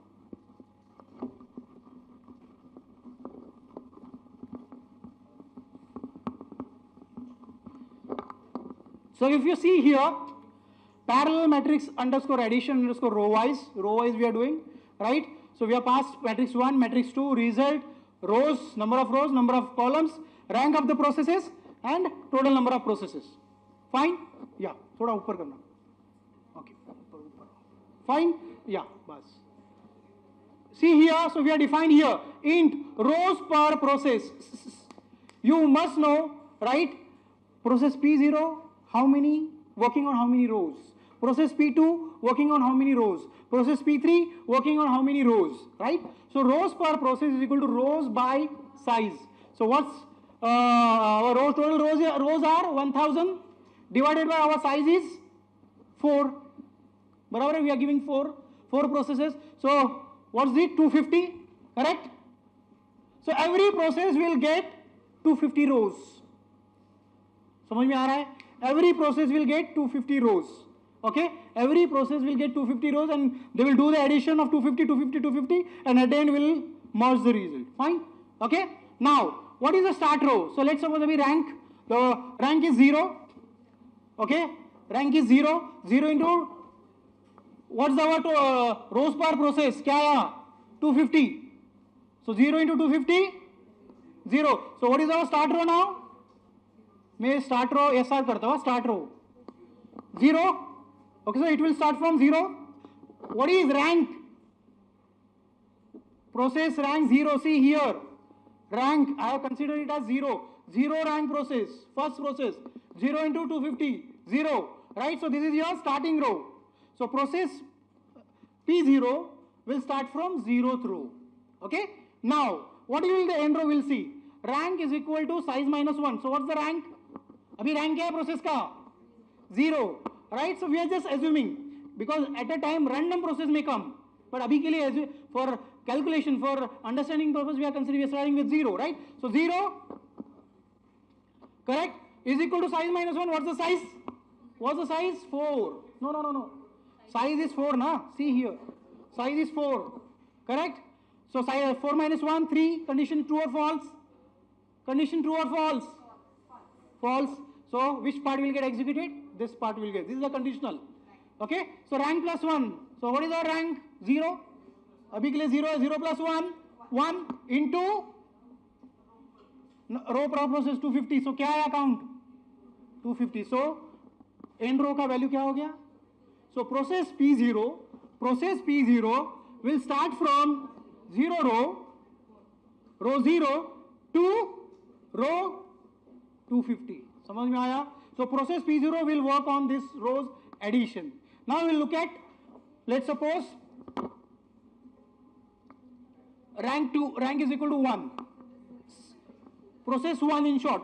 So if you see here, parallel matrix underscore addition underscore row wise we are doing, right? So we have passed matrix 1, matrix 2, result, rows, number of columns, rank of the processes, and total number of processes. Fine? Yeah. थोड़ा ऊपर करना. Okay. Fine? Yeah. बस. See here, so we are defined here, int rows per process. You must know, right? Process P0, how many, working on how many rows. Process P2, working on how many rows. Process P3, working on how many rows, right? So rows per process is equal to rows by size. So what's our rows, total rows are 1000 divided by our size is 4. Barabar, we are giving 4 processes. So what's the 250, correct? So every process will get 250 rows. समझ में आ रहा है? Every process will get 250 rows. Okay, every process will get 250 rows and they will do the addition of 250, 250, 250 and at the end will merge the result. Fine. Okay, now what is the start row? So let's suppose we rank, the rank is 0. Okay, rank is 0 into what's our rows per process? क्या आया? 250. So 0 into 250, 0. So what is our start row now? मैं start row SR करता हूँ, start row 0. Okay, so it will start from 0. What is rank? Process rank 0. See here, rank I have considered it as 0. 0 rank process, first process, 0 into 250, 0, right? So this is your starting row. So process P0 will start from 0th row. Okay, now what will the end row will see? Rank is equal to size minus 1. So what's the rank? अभी rank क्या है process का? 0, right? So we are just assuming because at a time random process may come, but अभी के लिए for calculation, for understanding purpose we are considering, we are starting with 0, right? So 0, correct, is equal to size minus 1. What's the size? What's the size? 4. No. Size is 4, na? See here. Size is 4. Correct? So size 4 minus 1, 3. Condition true or false? Condition true or false? False. So which part will get executed? This part will get. This is a conditional. Okay? So rank plus 1. So what is our rank? 0. Abhi ke liye 0 है. 0 plus 1. 1 into row per process 250. So क्या आया count? 250. So end row का value क्या हो गया? So process P0 will start from 0 row 0 to row 250. समझ में आया? So process P0 will work on this rows addition. Now we'll look at, let's suppose rank is equal to 1. Process 1 in short.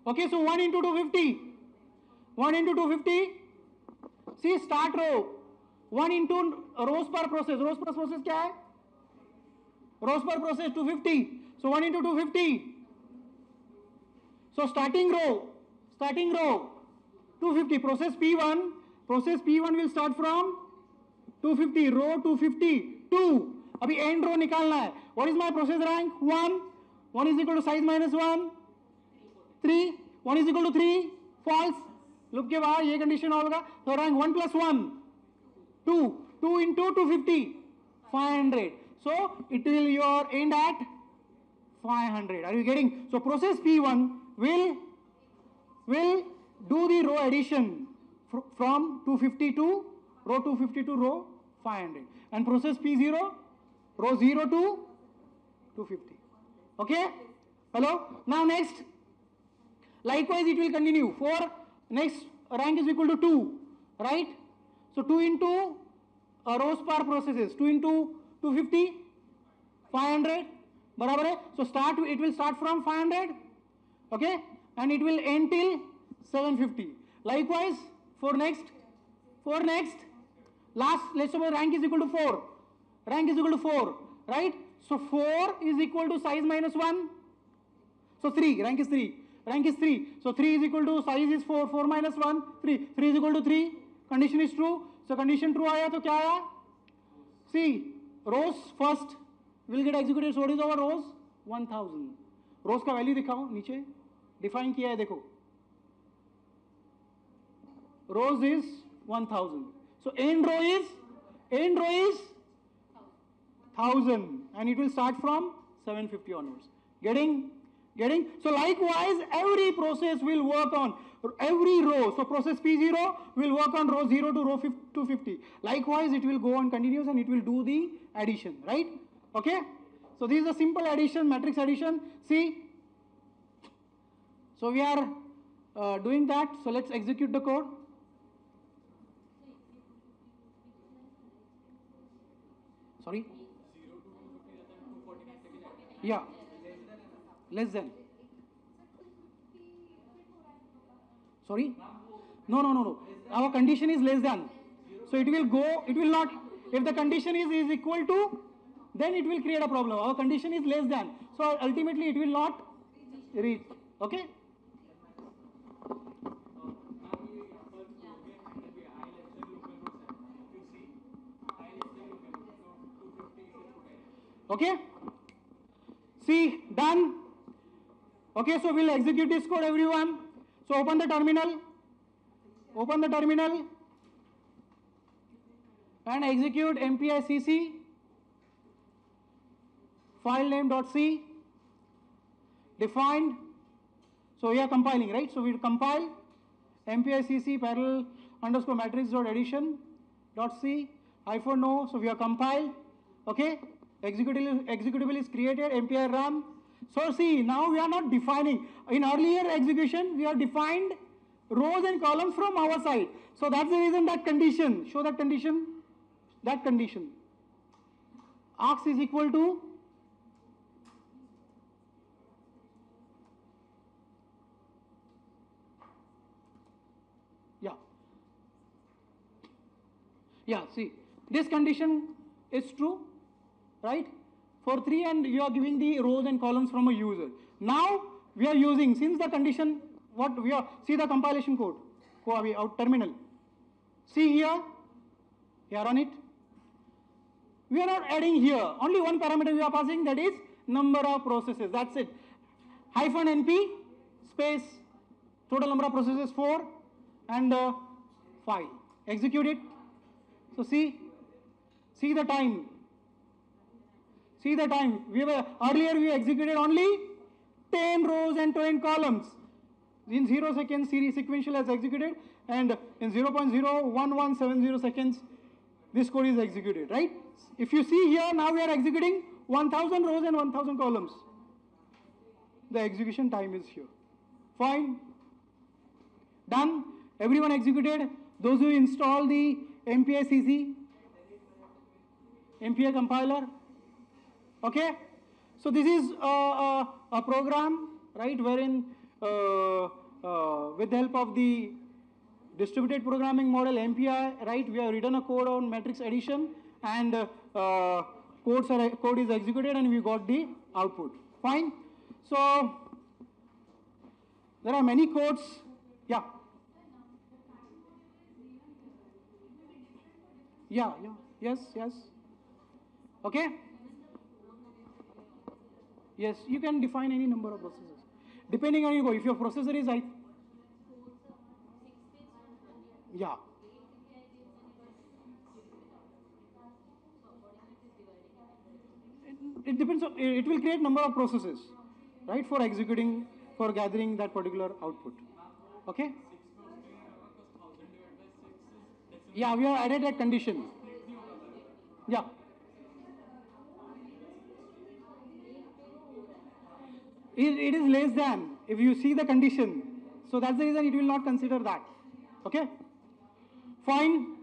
Okay, so 1 into 250. 1 into 250. See, start row. 1 into rows per process. Rows per process क्या है? Rows per process 250. So 1 into 250. So starting row 250. Process P1 will start from 250. Row 250 2. अभी end row निकालना है. What is my process rank? 1. 1 is equal to size minus 1. 3. 1 is equal to 3. False. Look के बाहर ये condition होगा. So rank 1 plus 1 2. 2 into 250 500. So it will your end at 500. Are you getting? So process P1 will do the row addition from 250 to row 250 to row 500, and process P0 row 0 to 250. Okay? Hello? Now next, likewise it will continue. For next rank is equal to 2, right? So 2 into rows per processes. 2 into 250 500 बराबर है. So it will start from 500, okay, and it will end till 750. Likewise for next last, let's suppose rank is equal to 4. Rank is equal to 4, right? So 4 is equal to size minus 1. So 3, rank is 3. So 3 is equal to size is 4. 4 minus 1, 3. 3 is equal to 3. Condition is true. So condition true आया तो क्या आया? See, rows first will get executed. So what is our rows? 1000. Rows का value दिखाओ नीचे. Define किया है देखो. Rows is 1000. So end row is 1000, and it will start from 750 onwards. Getting? So likewise every process will work on every row. So process P0 will work on row 0 to row 250. Likewise it will go on continuous and it will do the addition, right? Okay? So this is a simple addition, matrix addition. See? So we are doing that. So let's execute the code. Sorry? Yeah. Less than. Sorry? No. Our condition is less than. So it will go, it will not, if the condition is equal to, then it will create a problem. Our condition is less than. So ultimately it will not reach. Okay? Okay? See, done. Okay, so we'll execute this code, everyone. So open the terminal and execute mpicc file name.c defined. So we are compiling, right? So we'll compile mpicc parallel underscore matrix.addition.c -no. So we are compiled. Okay, executable is created, mpi run. So see, now we are not defining. In earlier execution, we have defined rows and columns from our side. So that's the reason that condition, show that condition, args is equal to see, this condition is true, right? For 3, and you are giving the rows and columns from a user. Now we are using, since the condition, what we are, see the compilation code, out terminal. See here on it. We are not adding here, only one parameter we are passing, that is number of processes, that's it. -np space total number of processes 4 and file. Execute it. So see the time. Earlier we executed only 10 rows and 10 columns. In 0 seconds sequential has executed, and in 0.01170 seconds this code is executed, right? If you see here, now we are executing 1000 rows and 1000 columns. The execution time is here. Fine. Done. Everyone executed. Those who install the MPI-CC, MPI compiler. Okay. So this is a program, right, wherein with the help of the distributed programming model MPI, right, we have written a code on matrix addition, and code is executed and we got the output. Fine. So there are many codes. Yeah. Yeah. Yes. Okay. Yes, you can define any number of processors depending on you go. If your processor is yeah. It depends on, it will create number of processes, right, for executing, for gathering that particular output. Okay. Yeah, we have added a condition. Yeah. It is less than, if you see the condition. So that's the reason it will not consider that. Okay. Fine.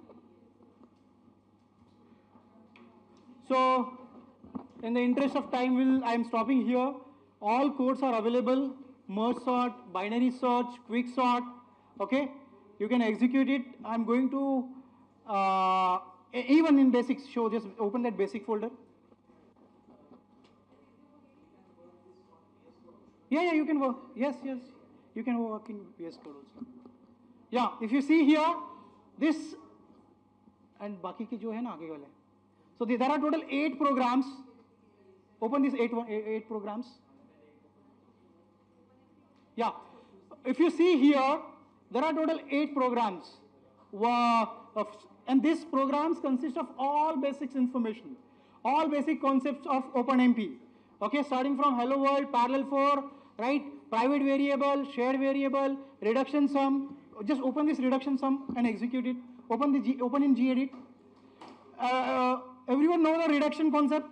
So in the interest of time, I am stopping here. All codes are available. Merge sort, binary search, quick sort. Okay. You can execute it. I'm going to, even in basics, show, just open that basic folder. Yeah, you can work. Yes, you can work in VS Code also. Yeah, if you see here, this and baki ki jo hai na aage wale. So there are total 8 programs. Open these 8 programs. Yeah, if you see here, there are total 8 programs. And these programs consist of all basics information, all basic concepts of OpenMP. Okay, starting from hello world, parallel for, right, private variable, shared variable, reduction sum. Just open this reduction sum and execute it. Open in gedit. Everyone know the reduction concept?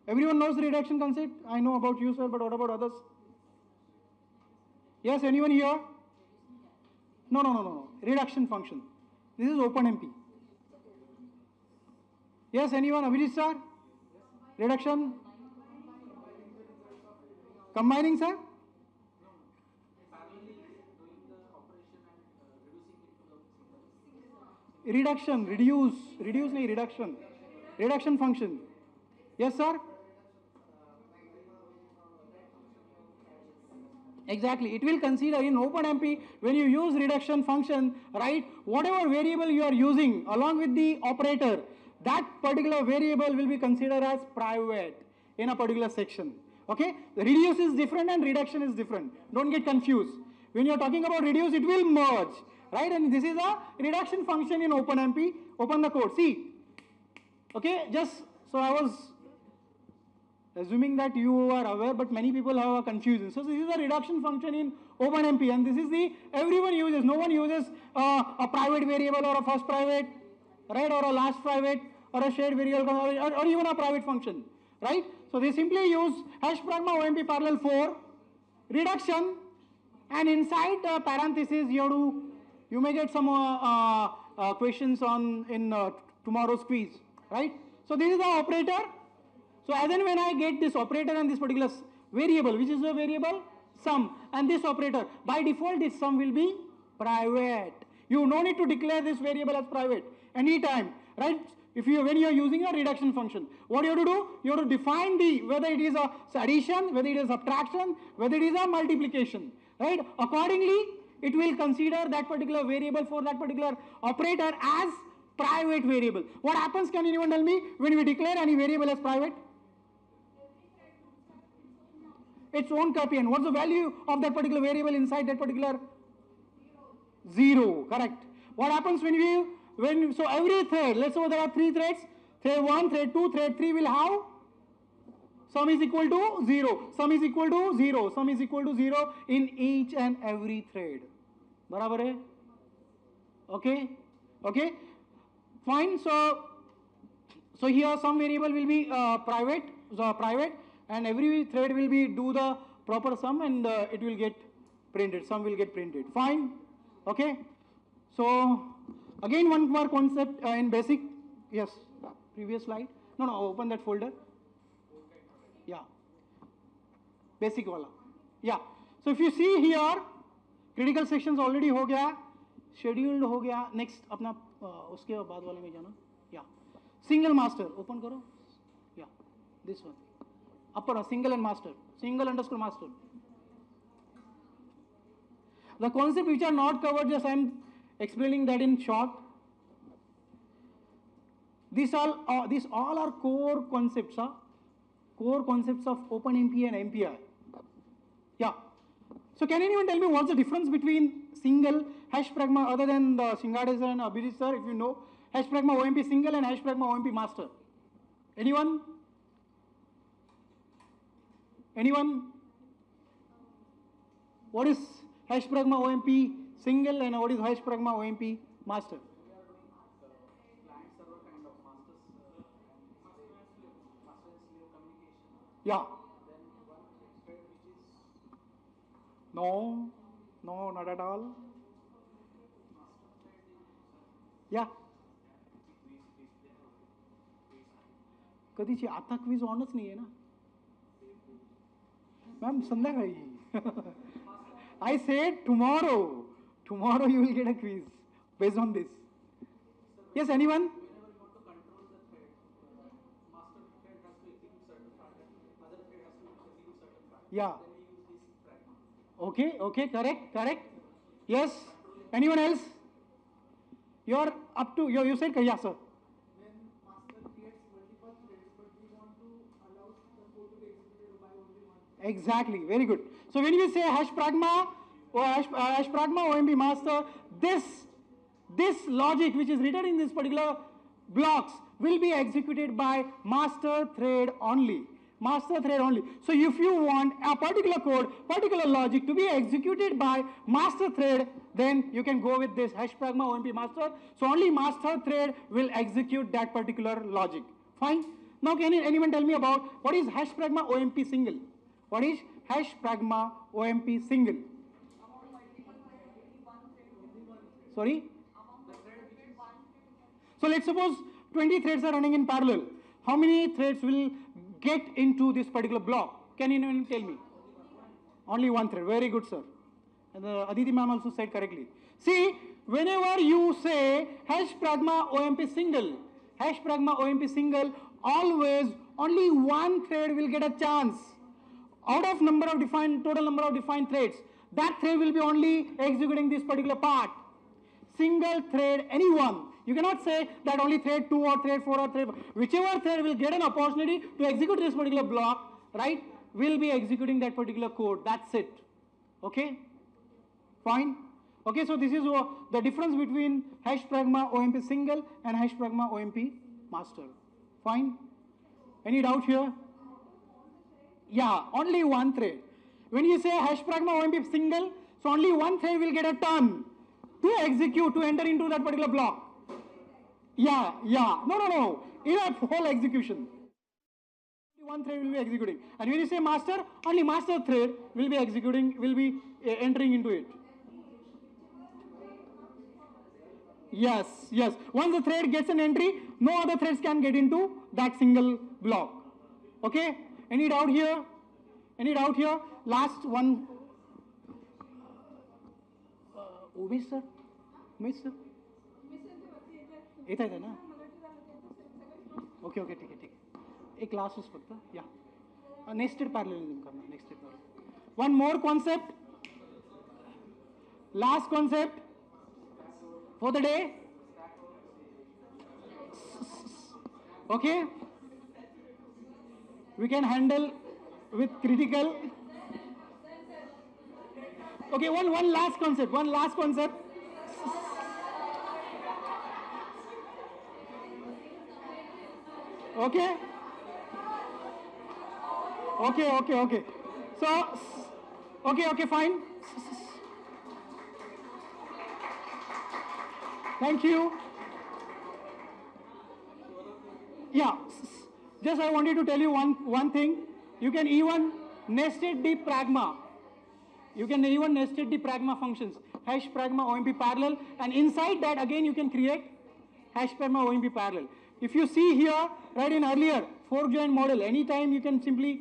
Everyone knows the reduction concept? I know about you, sir, but what about others? Yes, anyone here? No. Reduction function. This is OpenMP. Yes, anyone? Abhijit, sir? Reduction? Combining, sir? Reduction, reduction function. Yes, sir? Exactly. It will consider in OpenMP, when you use reduction function, right, whatever variable you are using along with the operator, that particular variable will be considered as private in a particular section. Okay? The reduce is different and reduction is different. Don't get confused. When you are talking about reduce, it will merge, right? And this is a reduction function in OpenMP. Open the code. See. Okay? Just, so I was assuming that you are aware, but many people have a confusion. So this is a reduction function in OpenMP, and this is the, everyone uses, no one uses a private variable or a first private, right, or a last private, or a shared variable, or even a private function, right? So they simply use hash pragma OMP parallel 4, reduction, and inside the parentheses you may get some questions in tomorrow's quiz, right? So this is the operator. So as and when I get this operator and this particular variable, which is the variable sum, and this operator, by default this sum will be private. You no need to declare this variable as private anytime, right? When you are using a reduction function, what you have to do? You have to define whether it is a addition, whether it is subtraction, whether it is a multiplication, right? Accordingly, it will consider that particular variable for that particular operator as private variable. What happens, can anyone tell me, when we declare any variable as private? Its own copy. And what's the value of that particular variable inside that particular? 0, correct. What happens so every thread, let's say there are 3 threads, thread 1, thread 2, thread 3 will have sum is equal to 0, sum is equal to 0, sum is equal to 0 in each and every thread. Barabar hai? Okay? Okay? Fine. So here some variable will be private, and every thread will be do the proper sum, and it will get printed. Sum will get printed. Fine. Okay. So again one more concept in basic. Yes. Previous slide. No. Open that folder. Yeah. Basic wala. Yeah. So if you see here, critical sections already हो गया, scheduled हो गया. Next अपना उसके बाद वाले में जाना. Yeah. Single master. Open करो. Yeah. This one. Upper single and master. Single underscore master. The concepts which are not covered, just I am explaining that in short. These all are core concepts, core concepts of OpenMP and MPI. Yeah. So can anyone tell me what's the difference between single hash pragma other than the Singades and Abhijit sir, if you know, hash pragma OMP single and hash pragma OMP master? Anyone? Anyone? What is hash pragma OMP single and what is hash pragma OMP master? Client server kind of master and slave communication. Yeah. Then one thread which is No, not at all. Yeah. कधीची आता quiz ऑनच नाही आहे ना ma'am संध्याकाळी I said tomorrow you will get a quiz based on this. Yes, anyone? whenever you want to control the thread, master thread has to execute certain pattern, other thread has to execute certain pattern. Yeah. Then we use this pragma. Okay, correct. Yes. Anyone else? You're up to you said yeah, sir. When master creates multiple threads, but we want to allow the code to be executed by only one thread. Exactly, very good. So when we say hash pragma or hash pragma OMP master, this logic which is written in this particular blocks will be executed by master thread only. Master thread only. So if you want a particular code, particular logic to be executed by master thread, then you can go with this hash pragma OMP master. So only master thread will execute that particular logic. Fine. Now can anyone tell me about what is hash pragma OMP single? What is hash pragma OMP single? Sorry? So let's suppose 20 threads are running in parallel. How many threads will get into this particular block? Can anyone tell me? Only one thread. Very good, sir. And Aditi ma'am also said correctly. See, whenever you say hash pragma OMP single, always only one thread will get a chance. Out of total number of defined threads, that thread will be only executing this particular part. Single thread, anyone. You cannot say that only thread 2 or thread 4 or thread 5. Whichever thread will get an opportunity to execute this particular block, right, will be executing that particular code. That's it. Okay? Fine? Okay, so this is the difference between hash pragma OMP single and hash pragma OMP master. Fine? Any doubt here? Yeah, only one thread. When you say hash pragma OMP single, so only one thread will get a turn to execute, to enter into that particular block. Yeah. No. In a whole execution. Only one thread will be executing. And when you say master, only master thread will be executing, will be entering into it. Yes. Once the thread gets an entry, no other threads can get into that single block. Okay? Any doubt here? Last one. Umesh sir? येत आहे ना okay ठीक आहे एक लास्टच फक्त या nested parallelism करणार nested parallelism one more concept last concept for the day okay we can handle with critical okay one last concept okay so okay fine thank you Just I wanted to tell you one thing. You can even nest it the pragma. You can even nest it the pragma functions. Hash pragma OMP parallel, and inside that again you can create hash pragma OMP parallel. If you see here, right in earlier fork join model, anytime you can simply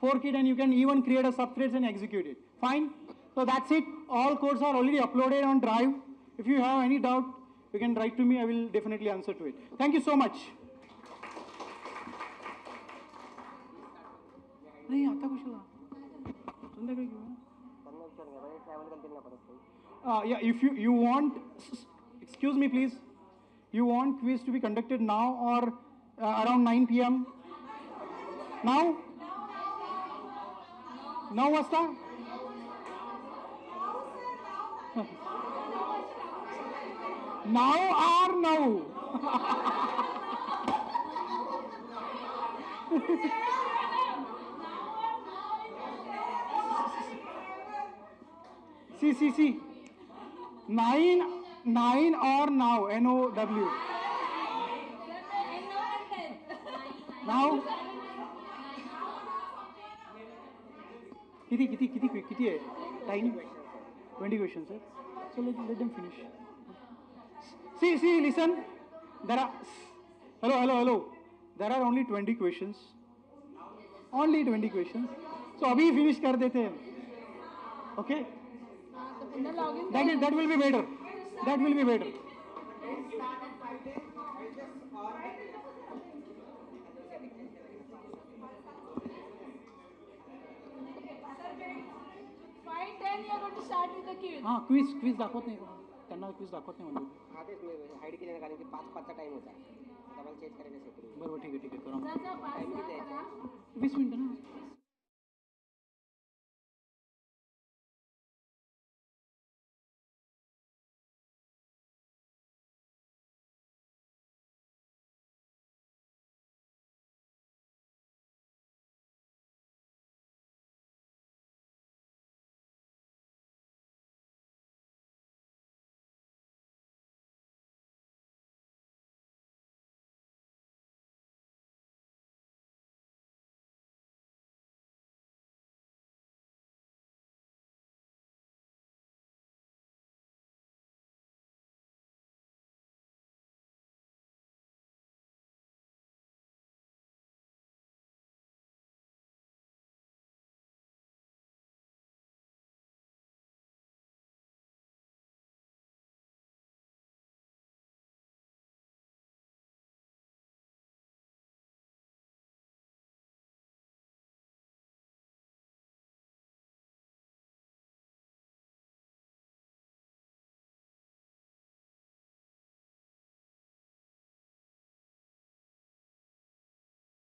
fork it and you can even create a subthreads and execute it. Fine. So that's it. All codes are already uploaded on Drive. If you have any doubt, you can write to me. I will definitely answer to it. Thank you so much. नहीं आता कुछ हुआ संध्याकाळी घेऊ yeah, if you want, excuse me please, you want quiz to be conducted now or around 9 p.m. now 9 वाजता now or now see 9 or now NOW now किती आहे time 20 questions है so let them finish see listen there are hello there are only 20 questions so अभी finish कर देते हैं okay that will be better हाँ quiz दाखवत नाही त्यांना क्विज दाखवत नाही म्हणजे हा तेच मी हाईड केलं कारण की 5:05चा टाइम होता डबल चेंज करायचं सेकंड बरोबर ठीक आहे करा टाइम किती आहे 20 मिनिटं ना